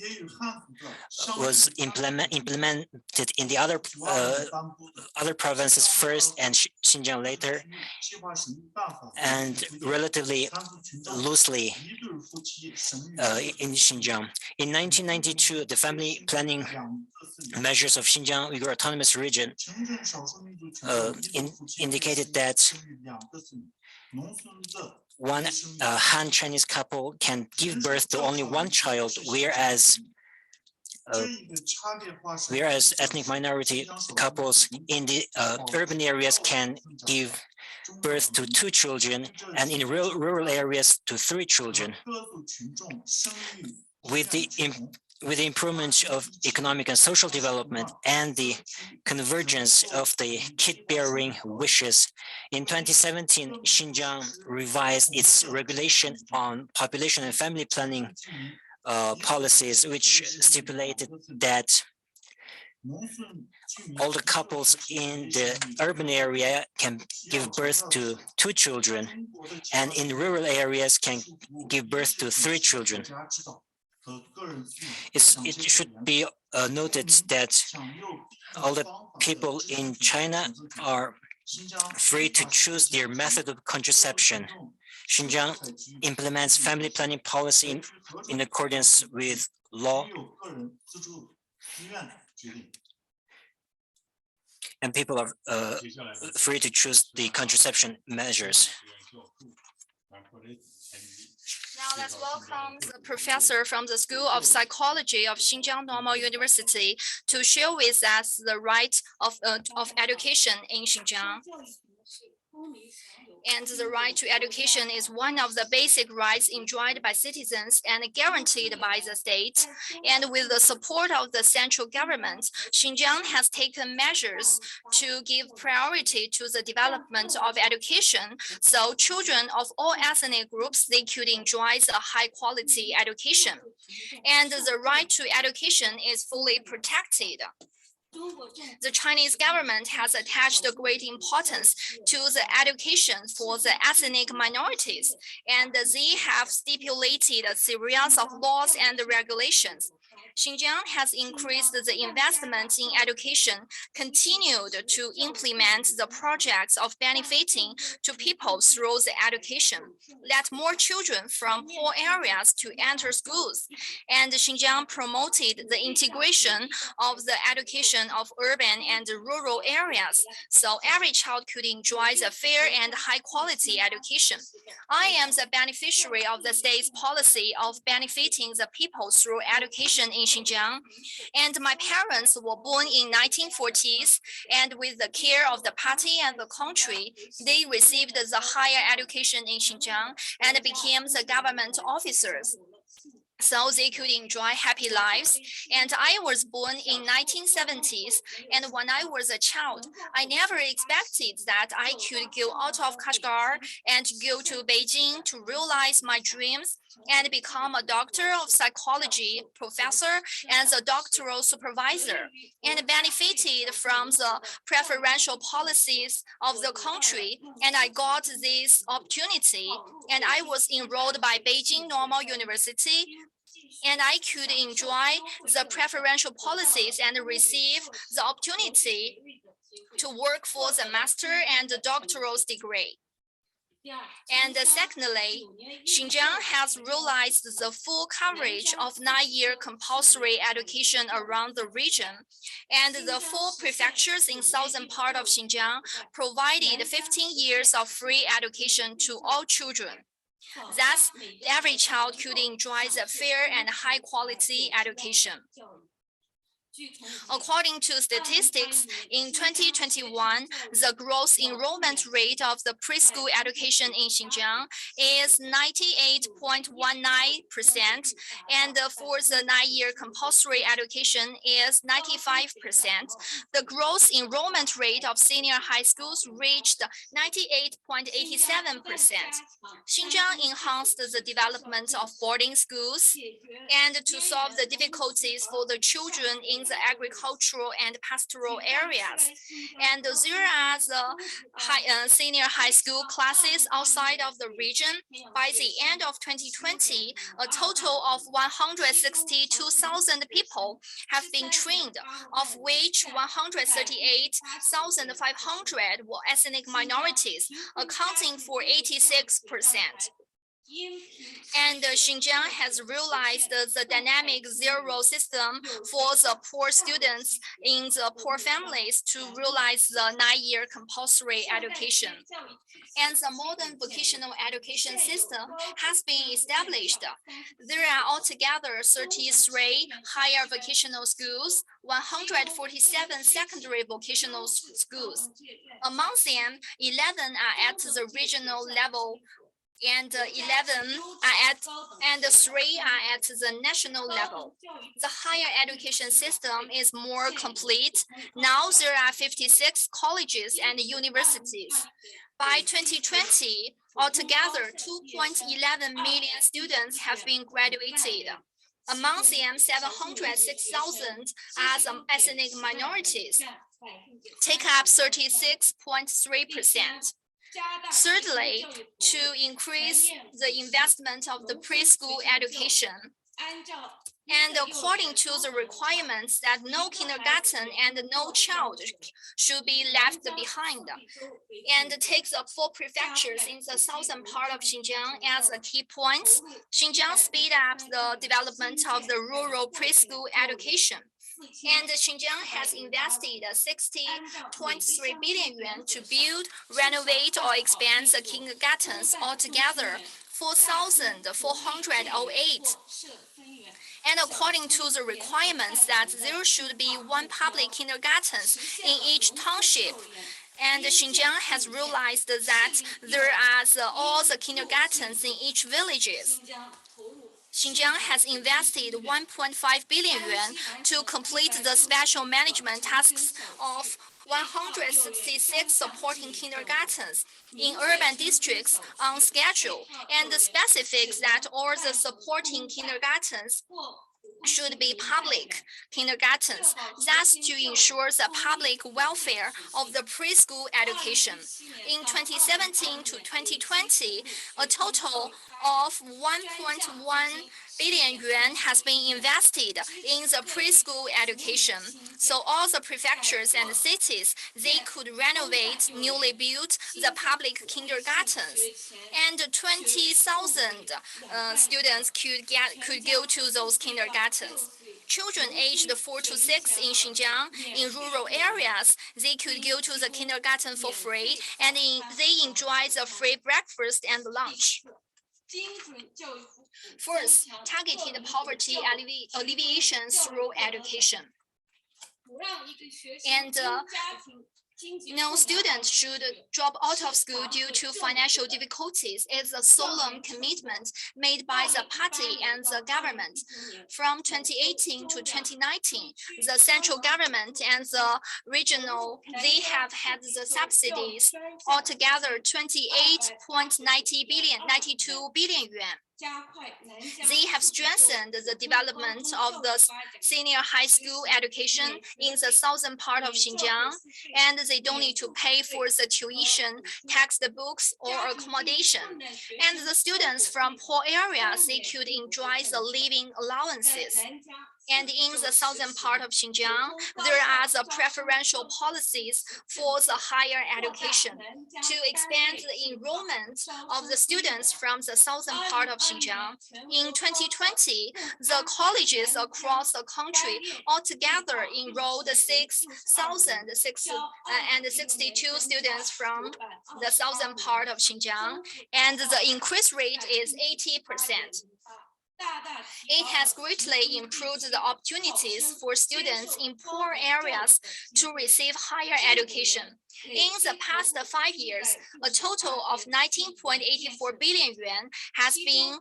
was implemented in the other provinces first and Xinjiang later, and relatively loosely in Xinjiang. In 1992, the family planning measures of Xinjiang Uyghur Autonomous Region indicated that one Han Chinese couple can give birth to only one child, whereas ethnic minority couples in the urban areas can give birth to 2 children, and in rural areas to 3 children. With the improvement of economic and social development and the convergence of the kid-bearing wishes, in 2017, Xinjiang revised its regulation on population and family planning policies, which stipulated that all the couples in the urban area can give birth to 2 children, and in rural areas can give birth to 3 children. It should be noted that all the people in China are free to choose their method of contraception. Xinjiang implements family planning policy in accordance with law, and people are free to choose the contraception measures. Now let's welcome the professor from the School of Psychology of Xinjiang Normal University to share with us the right of education in Xinjiang. And the right to education is one of the basic rights enjoyed by citizens and guaranteed by the state. And with the support of the central government, Xinjiang has taken measures to give priority to the development of education, so children of all ethnic groups, they could enjoy a high quality education. And the right to education is fully protected. The Chinese government has attached great importance to the education for the ethnic minorities, and they have stipulated a series of laws and regulations. Xinjiang has increased the investment in education, continued to implement the projects of benefiting to people through the education, let more children from poor areas to enter schools, and Xinjiang promoted the integration of the education of urban and rural areas, so every child could enjoy the fair and high quality education. I am the beneficiary of the state's policy of benefiting the people through education in Xinjiang, and my parents were born in 1940s, and with the care of the party and the country, they received the higher education in Xinjiang and became the government officers, so they could enjoy happy lives. And I was born in 1970s, and when I was a child, I never expected that I could go out of Kashgar and go to Beijing to realize my dreams and become a doctor of psychology professor and a doctoral supervisor, and benefited from the preferential policies of the country. And I got this opportunity, and I was enrolled by Beijing Normal University, and I could enjoy the preferential policies and receive the opportunity to work for the master and the doctoral degree. And secondly, Xinjiang has realized the full coverage of 9-year compulsory education around the region, and the 4 prefectures in southern part of Xinjiang provided 15 years of free education to all children. Thus, every child could enjoy the fair and high quality education. According to statistics, in 2021, the gross enrollment rate of the preschool education in Xinjiang is 98.19%, and for the 9-year compulsory education is 95%. The gross enrollment rate of senior high schools reached 98.87%. Xinjiang enhanced the development of boarding schools, and to solve the difficulties for the children in the agricultural and pastoral areas. And there are the senior high school classes outside of the region. By the end of 2020, a total of 162,000 people have been trained, of which 138,500 were ethnic minorities, accounting for 86%. And Xinjiang has realized the dynamic zero system for the poor students in the poor families to realize the 9-year compulsory education. And the modern vocational education system has been established. There are altogether 33 higher vocational schools, 147 secondary vocational schools. Among them, 11 are at the regional level, and 3 are at the national level. The higher education system is more complete. Now there are 56 colleges and universities. By 2020, altogether 2.11 million students have been graduated. Among them, 706,000 are the ethnic minorities, take up 36.3%. Thirdly, to increase the investment of the preschool education, and according to the requirements that no kindergarten and no child should be left behind, and take the 4 prefectures in the southern part of Xinjiang as a key points, Xinjiang speed up the development of the rural preschool education. And Xinjiang has invested 60.3 billion yuan to build, renovate, or expand the kindergartens. Altogether, 4,408. And according to the requirements that there should be one public kindergarten in each township. And Xinjiang has realized that there are all the kindergartens in each villages. Xinjiang has invested 1.5 billion yuan to complete the special management tasks of 166 supporting kindergartens in urban districts on schedule, and specifics that all the supporting kindergartens should be public kindergartens, thus to ensure the public welfare of the preschool education. In 2017 to 2020, a total of 1.1 billion yuan has been invested in the preschool education. So all the prefectures and cities, they could renovate newly built the public kindergartens, and 20,000 students could go to those kindergartens. Children aged 4 to 6 in Xinjiang, in rural areas, they could go to the kindergarten for free, and they enjoy the free breakfast and lunch. First, targeted poverty alleviation through education. And no students should drop out of school due to financial difficulties. It's a solemn commitment made by the party and the government. From 2018 to 2019, the central government and the regional, they have had the subsidies altogether 92 billion yuan. They have strengthened the development of the senior high school education in the southern part of Xinjiang, and they don't need to pay for the tuition, textbooks, or accommodation. And the students from poor areas, they could enjoy the living allowances. And in the southern part of Xinjiang, there are the preferential policies for the higher education to expand the enrollment of the students from the southern part of Xinjiang. In 2020, the colleges across the country altogether enrolled 6,062 students from the southern part of Xinjiang, and the increase rate is 80%. It has greatly improved the opportunities for students in poor areas to receive higher education. In the past 5 years, a total of 19.84 billion yuan has been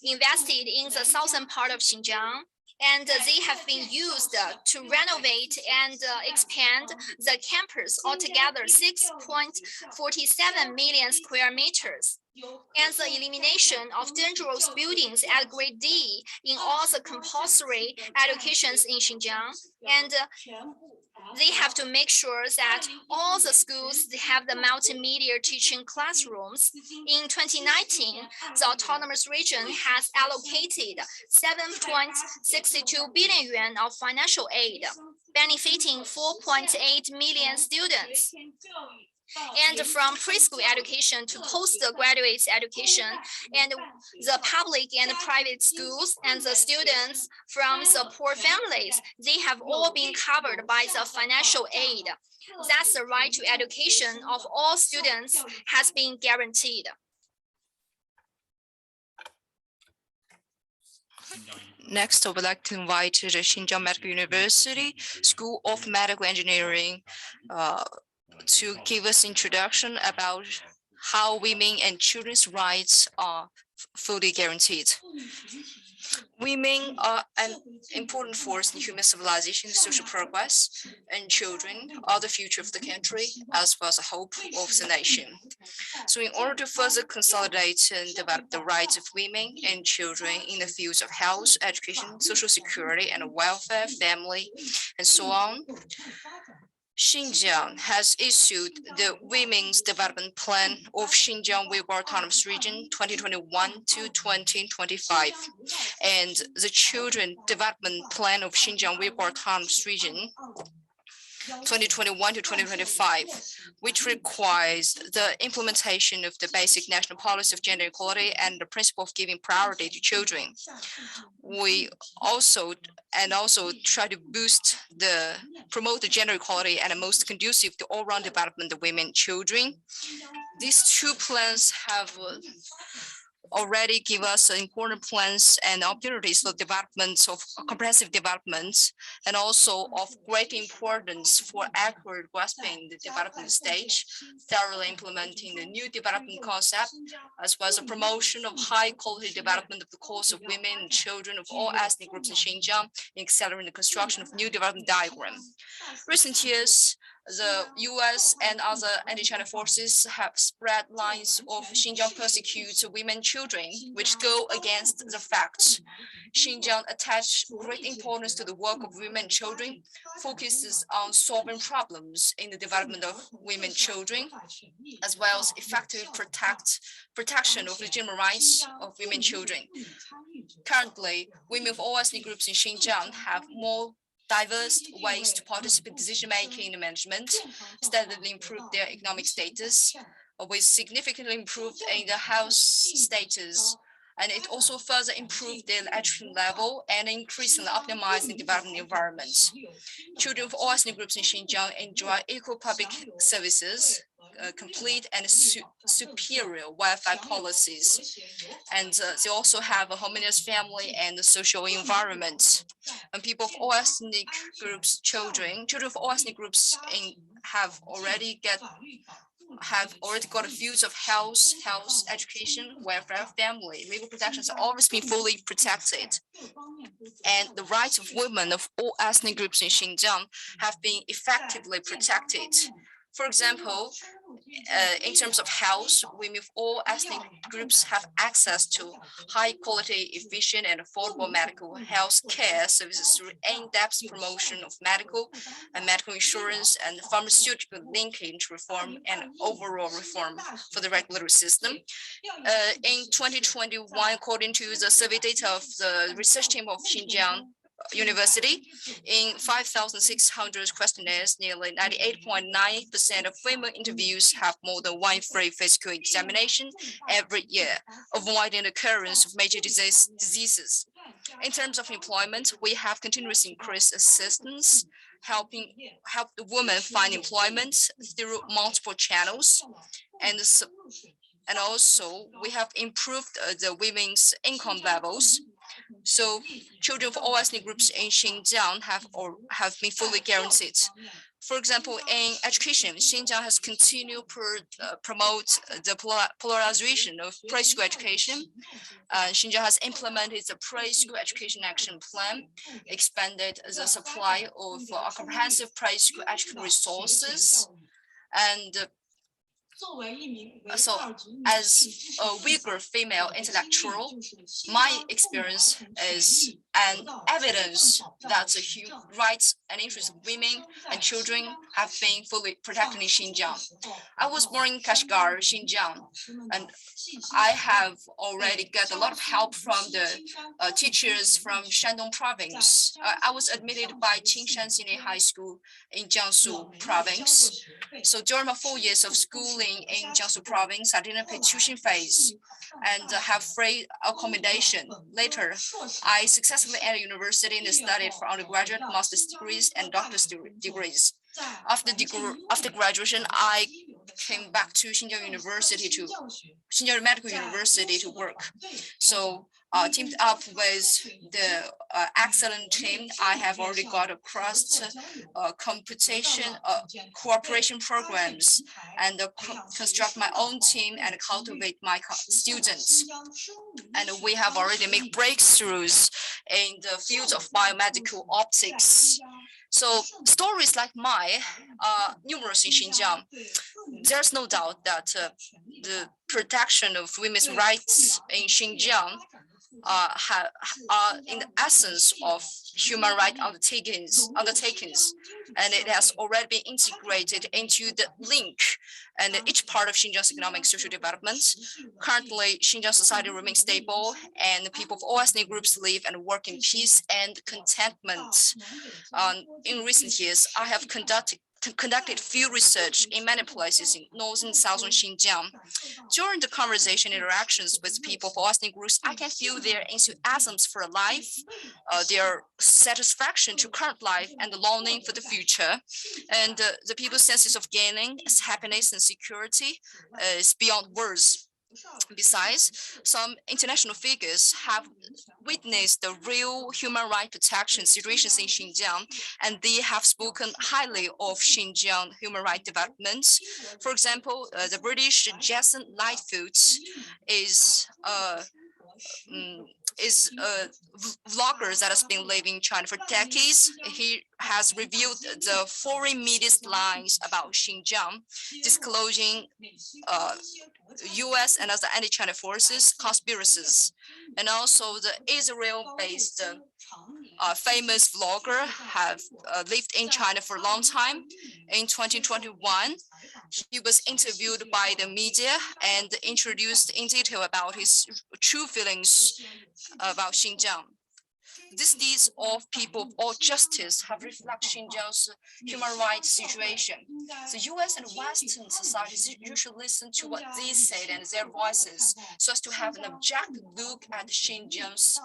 invested in the southern part of Xinjiang, and they have been used to renovate and expand the campus altogether 6.47 million square meters. And the elimination of dangerous buildings at grade D in all the compulsory educations in Xinjiang. And they have to make sure that all the schools they have the multimedia teaching classrooms. In 2019, the autonomous region has allocated 7.62 billion yuan of financial aid, benefiting 4.8 million students. And from preschool education to postgraduate education, and the public and private schools and the students from the poor families, they have all been covered by the financial aid. Thus, the right to education of all students has been guaranteed. Next, I would like to invite the Xinjiang Medical University School of Medical Engineering to give us introduction about how women and children's rights are fully guaranteed. Women are an important force in human civilization and social progress, and children are the future of the country as well as the hope of the nation. So in order to further consolidate and develop the rights of women and children in the fields of health, education, social security, and welfare, family, and so on, Xinjiang has issued the Women's Development Plan of Xinjiang Uyghur Autonomous Region 2021 to 2025, and the Children Development Plan of Xinjiang Uyghur Autonomous Region 2021 to 2025, which requires the implementation of the basic national policy of gender equality and the principle of giving priority to children. We also try to promote the gender equality and the most conducive to all-round development of women and children. These two plans have already give us important plans and opportunities for development of comprehensive development, and also of great importance for accurate grasping the development stage, thoroughly implementing the new development concept, as well as the promotion of high quality development of the cause of women and children of all ethnic groups in Xinjiang, and accelerating the construction of new development diagram. Recent years, the US and other anti-China forces have spread lines of Xinjiang persecute women and children, which go against the facts. Xinjiang attaches great importance to the work of women and children, focuses on solving problems in the development of women and children, as well as effective protection of the human rights of women and children. Currently, women of all ethnic groups in Xinjiang have more diverse ways to participate in decision-making and management, steadily improve their economic status, with significantly improved in the health status, and it also further improved their education level and increasingly optimizing development environment. Children of all ethnic groups in Xinjiang enjoy equal public services, complete and superior Wi-Fi policies, and they also have a harmonious family and social environment. And people of all ethnic groups, children of all ethnic groups have already got views of health, education, welfare, family, legal protections have always been fully protected. And the rights of women of all ethnic groups in Xinjiang have been effectively protected. For example, in terms of health, women of all ethnic groups have access to high quality, efficient, and affordable medical health care services through in-depth promotion of medical insurance and pharmaceutical linkage reform and overall reform for the regulatory system. In 2021, according to the survey data of the research team of Xinjiang University, in 5,600 questionnaires, nearly 98.9% of female interviews have more than one free physical examination every year, avoiding the occurrence of major diseases. In terms of employment, we have continuously increased assistance, help the women find employment through multiple channels, and also we have improved the women's income levels. So children of all ethnic groups in Xinjiang have been fully guaranteed. For example, in education, Xinjiang has continued promote the polarization of preschool education. Xinjiang has implemented the preschool education action plan, expanded the supply of comprehensive preschool education resources, and so as a Uyghur female intellectual, my experience is an evidence that the human rights and interests of women and children have been fully protected in Xinjiang. I was born in Kashgar, Xinjiang, and I have already got a lot of help from the teachers from Shandong province. I was admitted by Qingshan Senior High School in Jiangsu province. So during my 4 years of schooling in Jiangsu province, I didn't pay tuition fees and have free accommodation. Later, I successfully entered university and studied for undergraduate, master's degrees, and doctor's degrees. After graduation, I came back to Xinjiang Medical University to work. So teamed up with the excellent team, I have already got across cooperation programs and construct my own team and cultivate my students. And we have already made breakthroughs in the field of biomedical optics. So stories like mine are numerous in Xinjiang. There's no doubt that the protection of women's rights in Xinjiang are in the essence of human rights undertakings, and it has already been integrated into the link and each part of Xinjiang's economic and social development. Currently, Xinjiang society remains stable, and people of all ethnic groups live and work in peace and contentment. In recent years, I have conducted conducted field research in many places in northern and southern Xinjiang. During the conversation interactions with people for ethnic groups, I can feel their enthusiasms for life, their satisfaction to current life, and the longing for the future. And the people's senses of gaining, happiness, and security is beyond words. Besides, some international figures have witnessed the real human rights protection situations in Xinjiang, and they have spoken highly of Xinjiang human rights development. For example, the British Jason Lightfoot is a vlogger that has been living in China for decades. He has reviewed the foreign media's lies about Xinjiang, disclosing US and other anti-China forces, conspiracies. And also the Israel-based famous vlogger have lived in China for a long time. In 2021, he was interviewed by the media and introduced in detail about his true feelings about Xinjiang. These deeds of people of all justice have reflected Xinjiang's human rights situation. The US and Western societies usually listen to what they say and their voices so as to have an objective look at Xinjiang's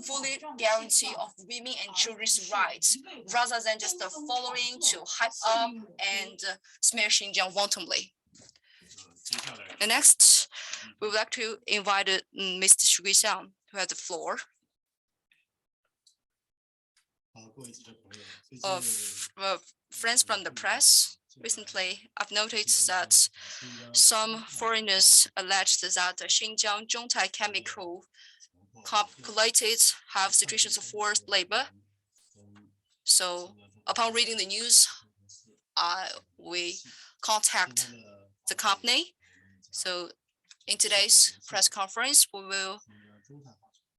fully guarantee of women and children's rights, rather than just following to hype up and smear Xinjiang wantonly. And next, we would like to invite Mr. Xu Guixiang, who has the floor. Friends from the press, recently I've noticed that some foreigners alleged that the Xinjiang Zhongtai chemical calculated have situations of forced labor. So upon reading the news, we contact the company. So in today's press conference, we will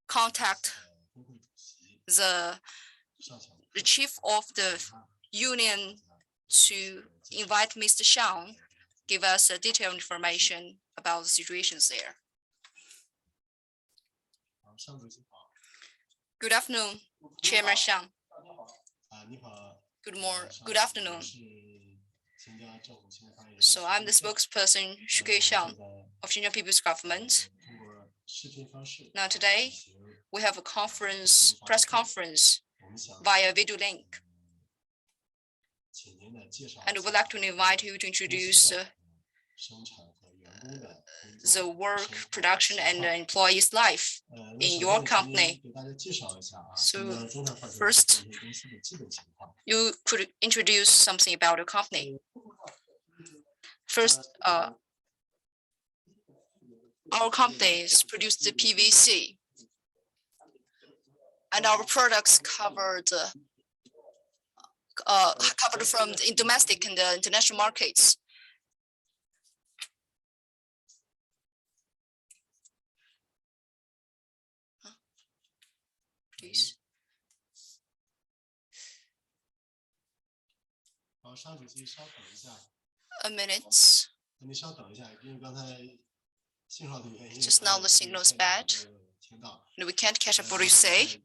contact the chief of the union to invite Mr. Xiang, give us detailed information about the situations there. Good afternoon, Chairman Xiang. Good afternoon. So I'm the spokesperson, Xu Guixiang of Xinjiang People's Government. Now today, we have a press conference via video link. And we would like to invite you to introduce the work, production, and employees' life in your company. So first, you could introduce something about your company. First, our companies produce the PVC, and our products covered from the domestic and the international markets. Please. A minute. Just now the signal is bad. We can't catch up what you say.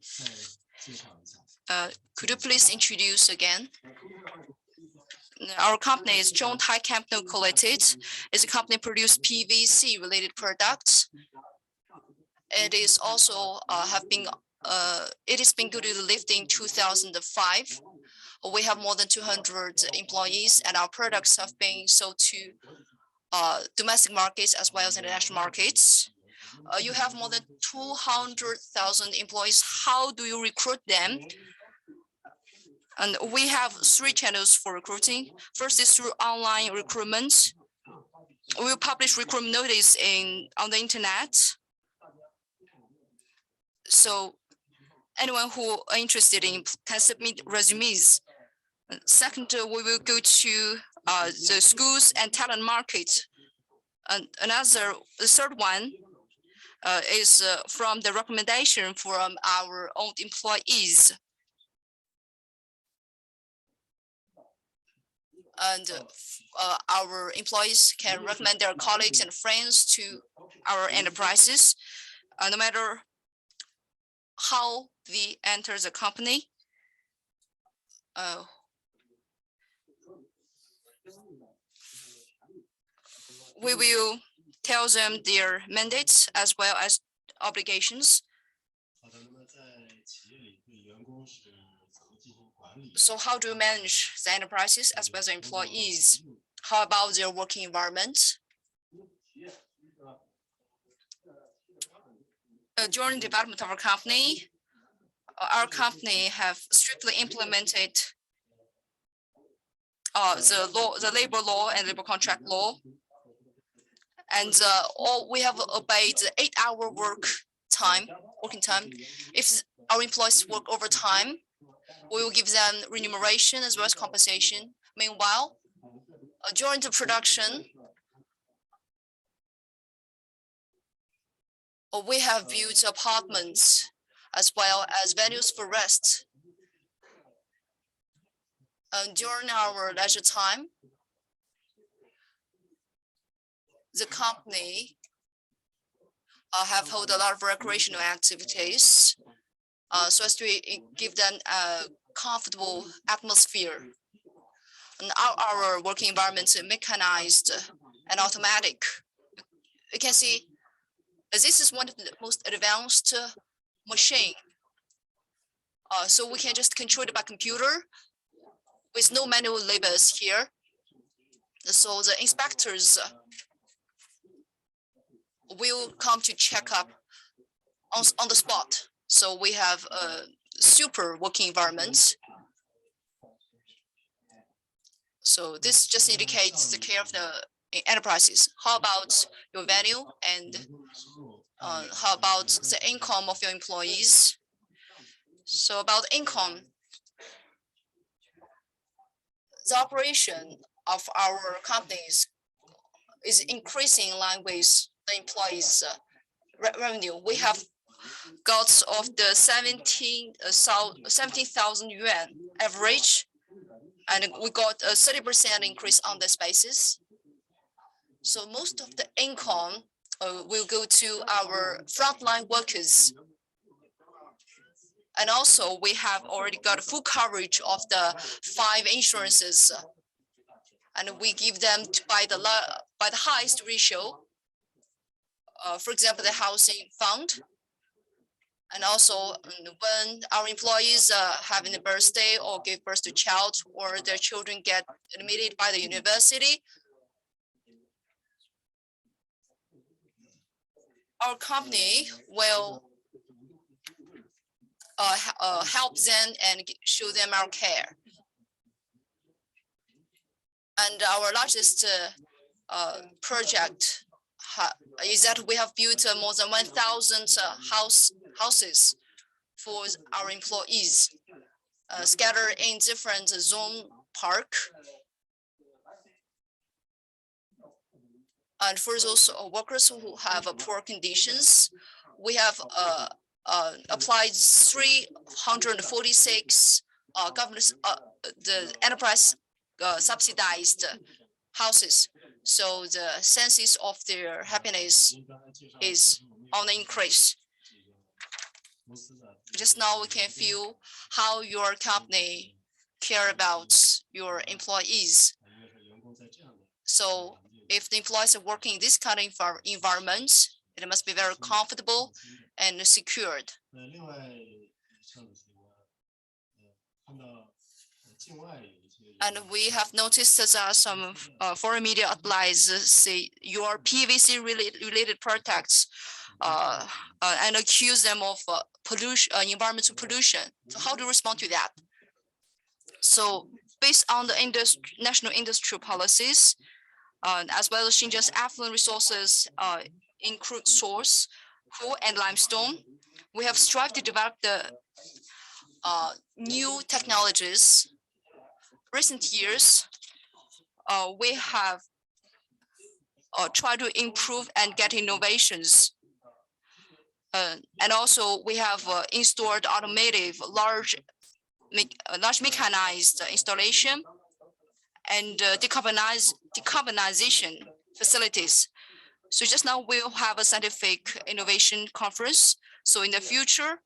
Could you please introduce again? Our company is Zhongtai Chemical Limited. It's a company produce PVC related products. It is also it has been good to live in 2005. We have more than 200 employees, and our products have been sold to domestic markets as well as international markets. You have more than 200,000 employees. How do you recruit them? And we have 3 channels for recruiting. First is through online recruitment. We will publish recruitment notice on the internet. So anyone who are interested in can submit resumes. Second, we will go to the schools and talent market. And the third one is from the recommendation from our own employees. And our employees can recommend their colleagues and friends to our enterprises, no matter how they enter the company. we will tell them their mandates as well as obligations. So how do you manage the enterprises as well as the employees? How about their working environment? During development of our company have strictly implemented the labor law and labor contract law. And we have obeyed the 8-hour working time. If our employees work overtime, we will give them remuneration as well as compensation. Meanwhile, during the production, we have built apartments as well as venues for rest. During our leisure time, the company have held a lot of recreational activities so as to give them a comfortable atmosphere. And our working environment is mechanized and automatic. You can see this is one of the most advanced machine. So we can just control it by computer with no manual labors here. So the inspectors will come to check up on the spot. So we have a super working environment. So this just indicates the care of the enterprises. How about your venue and how about the income of your employees? So about income, the operation of our companies is increasing in line with the employees' revenue. We have got of the 17,000 yuan average, and we got a 30% increase on this basis. So most of the income will go to our frontline workers. And also we have already got full coverage of the 5 insurances, and we give them by the highest ratio. For example, the housing fund. And also when our employees having a birthday or give birth to child, or their children get admitted by the university, our company will help them and show them our care. And our largest project is that we have built more than 1,000 houses for our employees, scattered in different zone park. And for those workers who have poor conditions, we have applied 346 government the enterprise subsidized houses. So the senses of their happiness is on the increase. Just now we can feel how your company care about your employees. So if the employees are working in this kind of environment, it must be very comfortable and secured. And we have noticed that some foreign media outlets say your PVC related products and accuse them of pollution, environmental pollution. So how do you respond to that? So based on the national industrial policies, as well as Xinjiang's affluent resources in crude source, coal and limestone, we have strived to develop the new technologies. Recent years, we have tried to improve and get innovations. And also we have installed automated large mechanized installation and decarbonization facilities. So just now we'll have a scientific innovation conference. So in the future,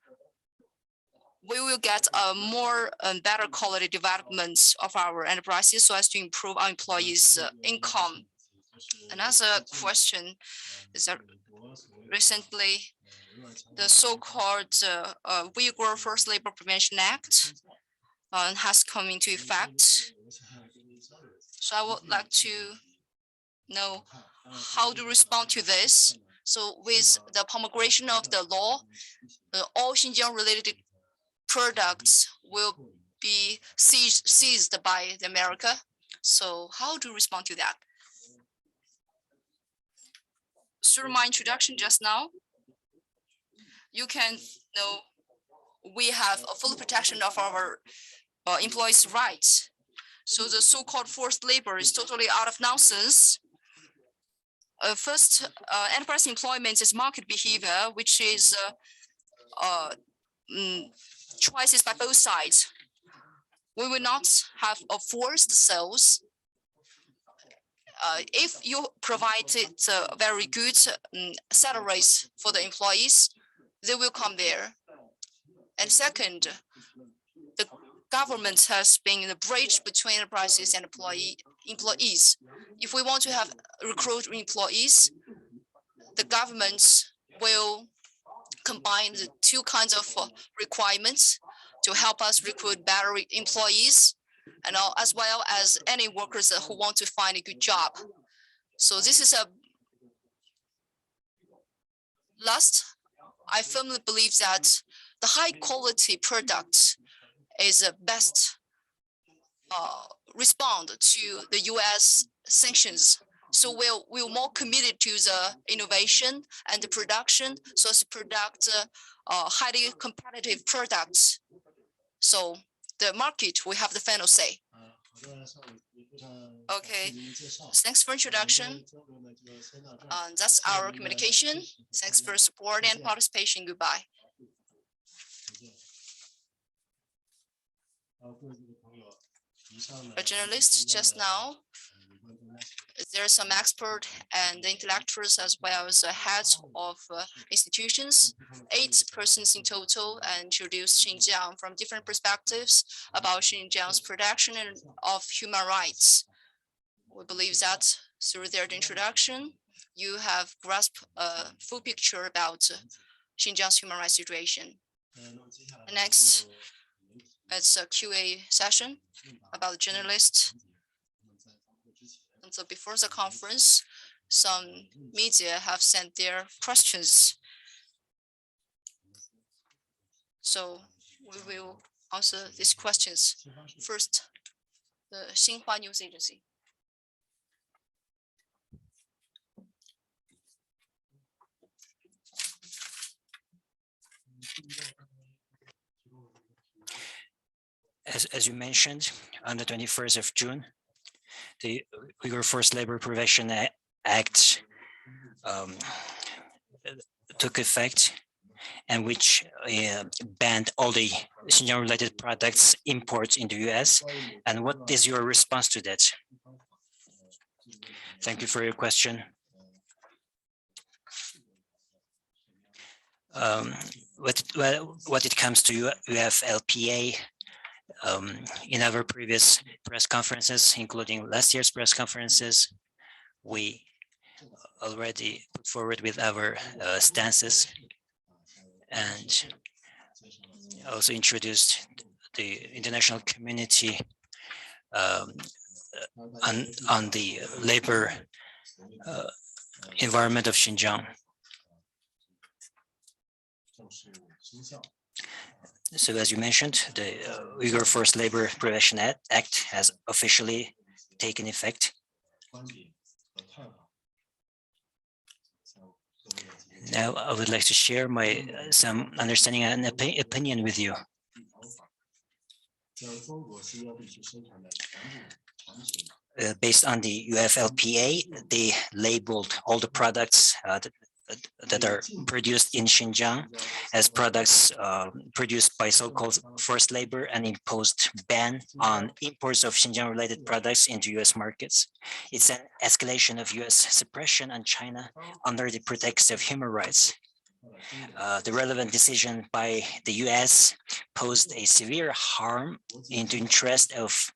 we will get a more and better quality development of our enterprises so as to improve our employees' income. Another question is that recently the so-called Uyghur Forced Labor Prevention Act has come into effect. So I would like to know how to respond to this. So with the promulgation of the law, all Xinjiang related products will be seized by the America. So how to respond to that? Through my introduction just now, you can know we have a full protection of our employees' rights. So the so-called forced labor is totally out of nonsense. First, enterprise employment is market behavior, which is choices by both sides. We will not have a forced sales. If you provided very good salaries for the employees, they will come there. And second, the government has been the bridge between enterprises and employees. If we want to have recruit employees, the government will combine the two kinds of requirements to help us recruit better employees, and as well as any workers who want to find a good job. So this is a last. I firmly believe that the high quality product is the best respond to the US sanctions. So we're more committed to the innovation and the production, so as to product highly competitive products. So the market will have the final say. Okay, thanks for introduction. That's our communication. Thanks for support and participation. Goodbye. A journalist just now, there are some experts and intellectuals as well as heads of institutions, 8 persons in total, and introduced Xinjiang from different perspectives about Xinjiang's protection of human rights. We believe that through their introduction, you have grasped a full picture about Xinjiang's human rights situation. Next, it's a QA session about journalists. And so before the conference, some media have sent their questions. So we will answer these questions. First, the Xinhua News Agency. As you mentioned, on the 21st of June, the Uyghur Forced Labor Prevention Act took effect, and which banned all the Xinjiang-related products imports in the US. And what is your response to that? Thank you for your question. What it comes to UFLPA, in our previous press conferences, including last year's press conferences, we already put forward with our stances and also introduced the international community on the labor environment of Xinjiang. So as you mentioned, the Uyghur Forced Labor Prevention Act has officially taken effect. Now I would like to share some understanding and opinion with you. Based on the UFLPA, they labeled all the products that are produced in Xinjiang as products produced by so-called forced labor, and imposed ban on imports of Xinjiang-related products into US markets. It's an escalation of US suppression on China under the pretext of human rights. The relevant decision by the US posed a severe harm in the interest of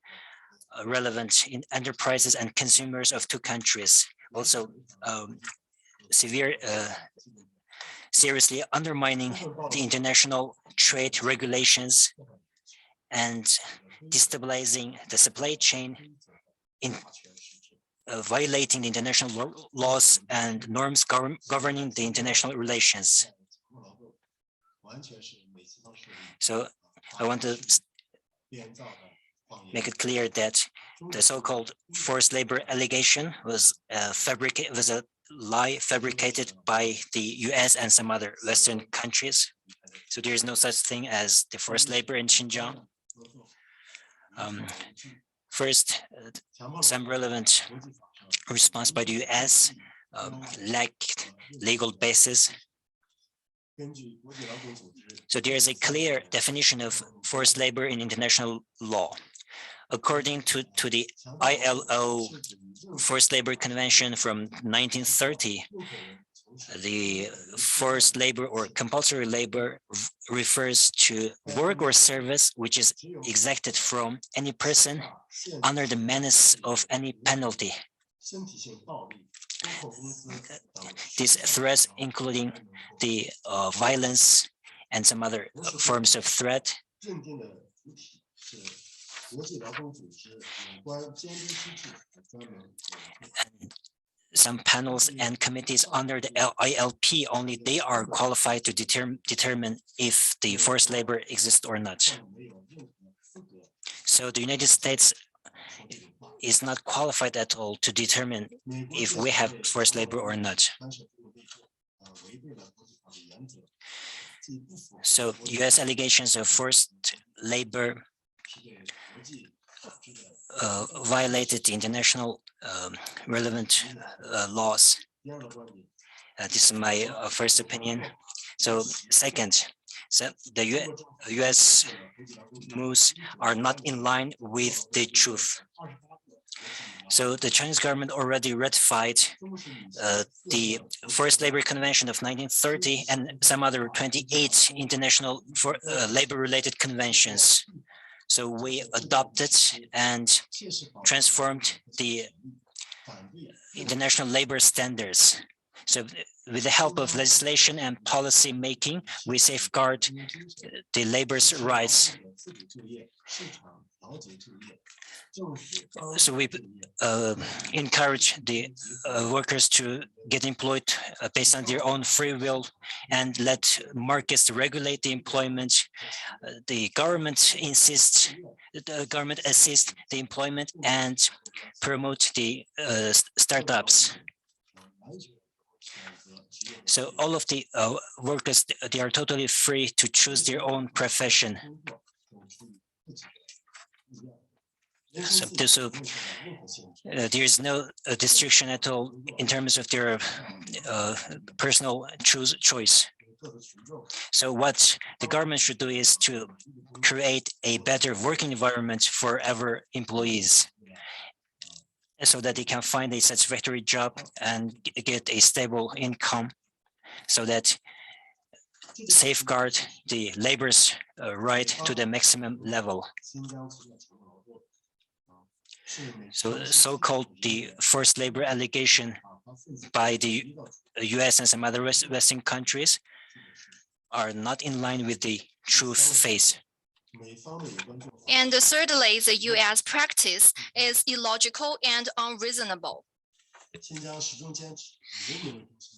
relevant enterprises and consumers of 2 countries, also seriously undermining the international trade regulations and destabilizing the supply chain, in violating the international laws and norms governing the international relations. So I want to make it clear that the so-called forced labor allegation was a lie fabricated by the US and some other Western countries. So there is no such thing as the forced labor in Xinjiang. First, some relevant response by the US lacked legal basis. So there is a clear definition of forced labor in international law. According to the ILO Forced Labor Convention from 1930, the forced labor or compulsory labor refers to work or service which is exacted from any person under the menace of any penalty. These threats, including the violence and some other forms of threat, some panels and committees under the ILP, only they are qualified to determine if the forced labor exists or not. So the United States is not qualified at all to determine if we have forced labor or not. So US allegations of forced labor violated the international relevant laws. This is my first opinion. So second, so the US moves are not in line with the truth. So the Chinese government already ratified the Forced Labor Convention of 1930 and some other 28 international labor-related conventions. So we adopted and transformed the international labor standards. So with the help of legislation and policy making, we safeguard the labor's rights. So we encourage the workers to get employed based on their own free will and let markets regulate the employment. The government assists the employment and promote the startups. So all of the workers, they are totally free to choose their own profession. So there is no restriction at all in terms of their personal choice. So what the government should do is to create a better working environment for our employees, so that they can find a satisfactory job and get a stable income, so that safeguard the labor's right to the maximum level. So-called the forced labor allegation by the US and some other Western countries are not in line with the truth face. And thirdly, the US practice is illogical and unreasonable.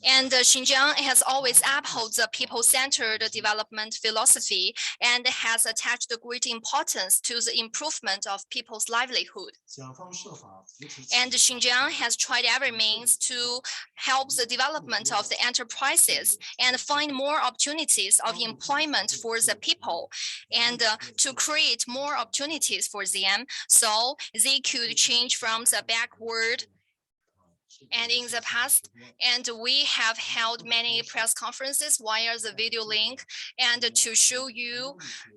And Xinjiang has always upheld the people-centered development philosophy and has attached great importance to the improvement of people's livelihood. And Xinjiang has tried every means to help the development of the enterprises and find more opportunities of employment for the people, and to create more opportunities for them so they could change from the backward and in the past, and we have held many press conferences via the video link and to show you,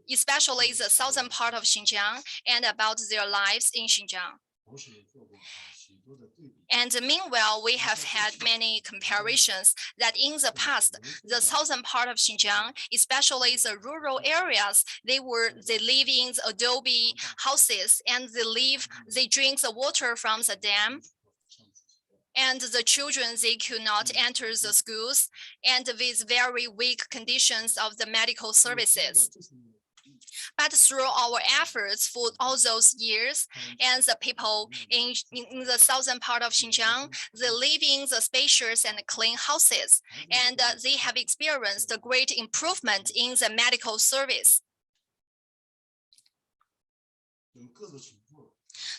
especially the southern part of Xinjiang and about their lives in Xinjiang. And meanwhile, we have had many comparisons that in the past, the southern part of Xinjiang, especially the rural areas, they live in the adobe houses and they drink the water from the dam. and the children, they could not enter the schools, and with very weak conditions of the medical services. But through our efforts for all those years, and the people in the southern part of Xinjiang, they live in the spacious and clean houses, and they have experienced a great improvement in the medical service.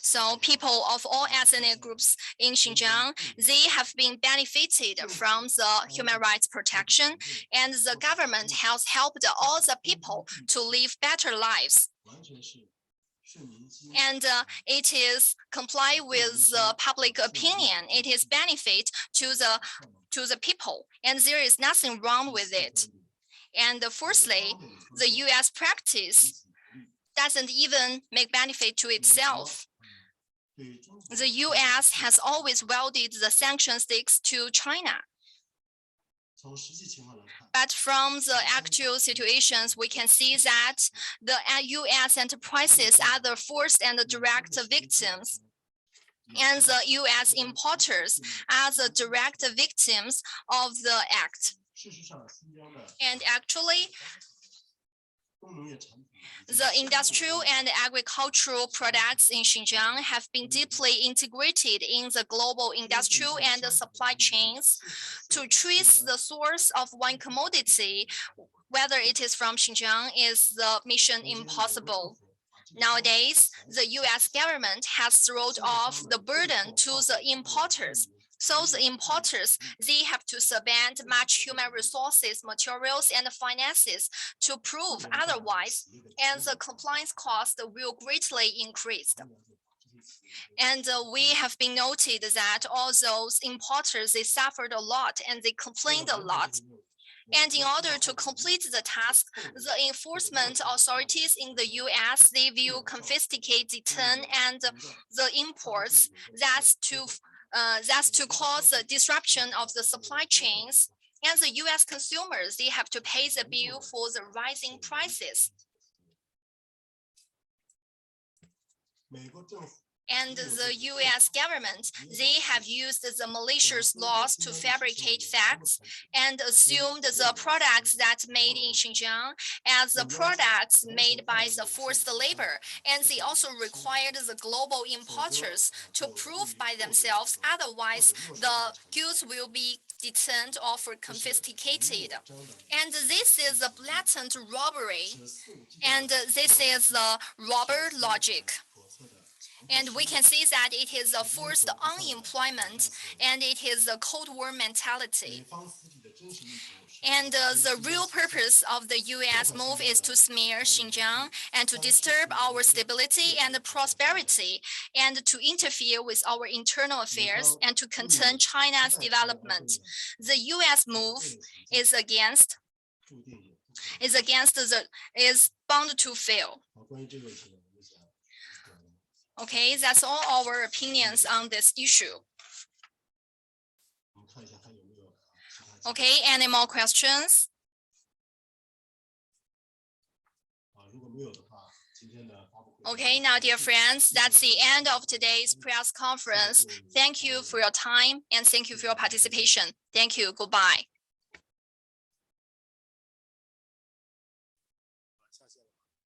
So people of all ethnic groups in Xinjiang, they have been benefited from the human rights protection, and the government has helped all the people to live better lives. And it is comply with the public opinion. It is benefit to the people, and there is nothing wrong with it. And fourthly, the US practice doesn't even make benefit to itself. The US has always wielded the sanction sticks to China. But from the actual situations, we can see that the US enterprises are the first and the direct victims, and the US importers are the direct victims of the act. And actually, the industrial and agricultural products in Xinjiang have been deeply integrated in the global industrial and the supply chains. To trace the source of one commodity, whether it is from Xinjiang, is the mission impossible. Nowadays, the US government has thrown off the burden to the importers. So the importers, they have to spend much human resources, materials, and finances to prove otherwise, and the compliance cost will greatly increase. And we have been noted that all those importers, they suffered a lot and they complained a lot. And in order to complete the task, the enforcement authorities in the US, they will confiscate, detain, and the imports. That's to cause the disruption of the supply chains. And the US consumers, they have to pay the bill for the rising prices. And the US government, they have used the malicious laws to fabricate facts and assumed the products that made in Xinjiang as the products made by the forced labor. And they also required the global importers to prove by themselves, otherwise the goods will be detained or confiscated. And this is a blatant robbery. And this is the robber logic. And we can see that it is a forced unemployment, and it is a Cold War mentality. And the real purpose of the US move is to smear Xinjiang and to disturb our stability and prosperity, and to interfere with our internal affairs and to contain China's development. The US move is bound to fail. Okay, that's all our opinions on this issue. Okay, any more questions? Okay, now, dear friends, that's the end of today's press conference. Thank you for your time and thank you for your participation. Thank you. Goodbye.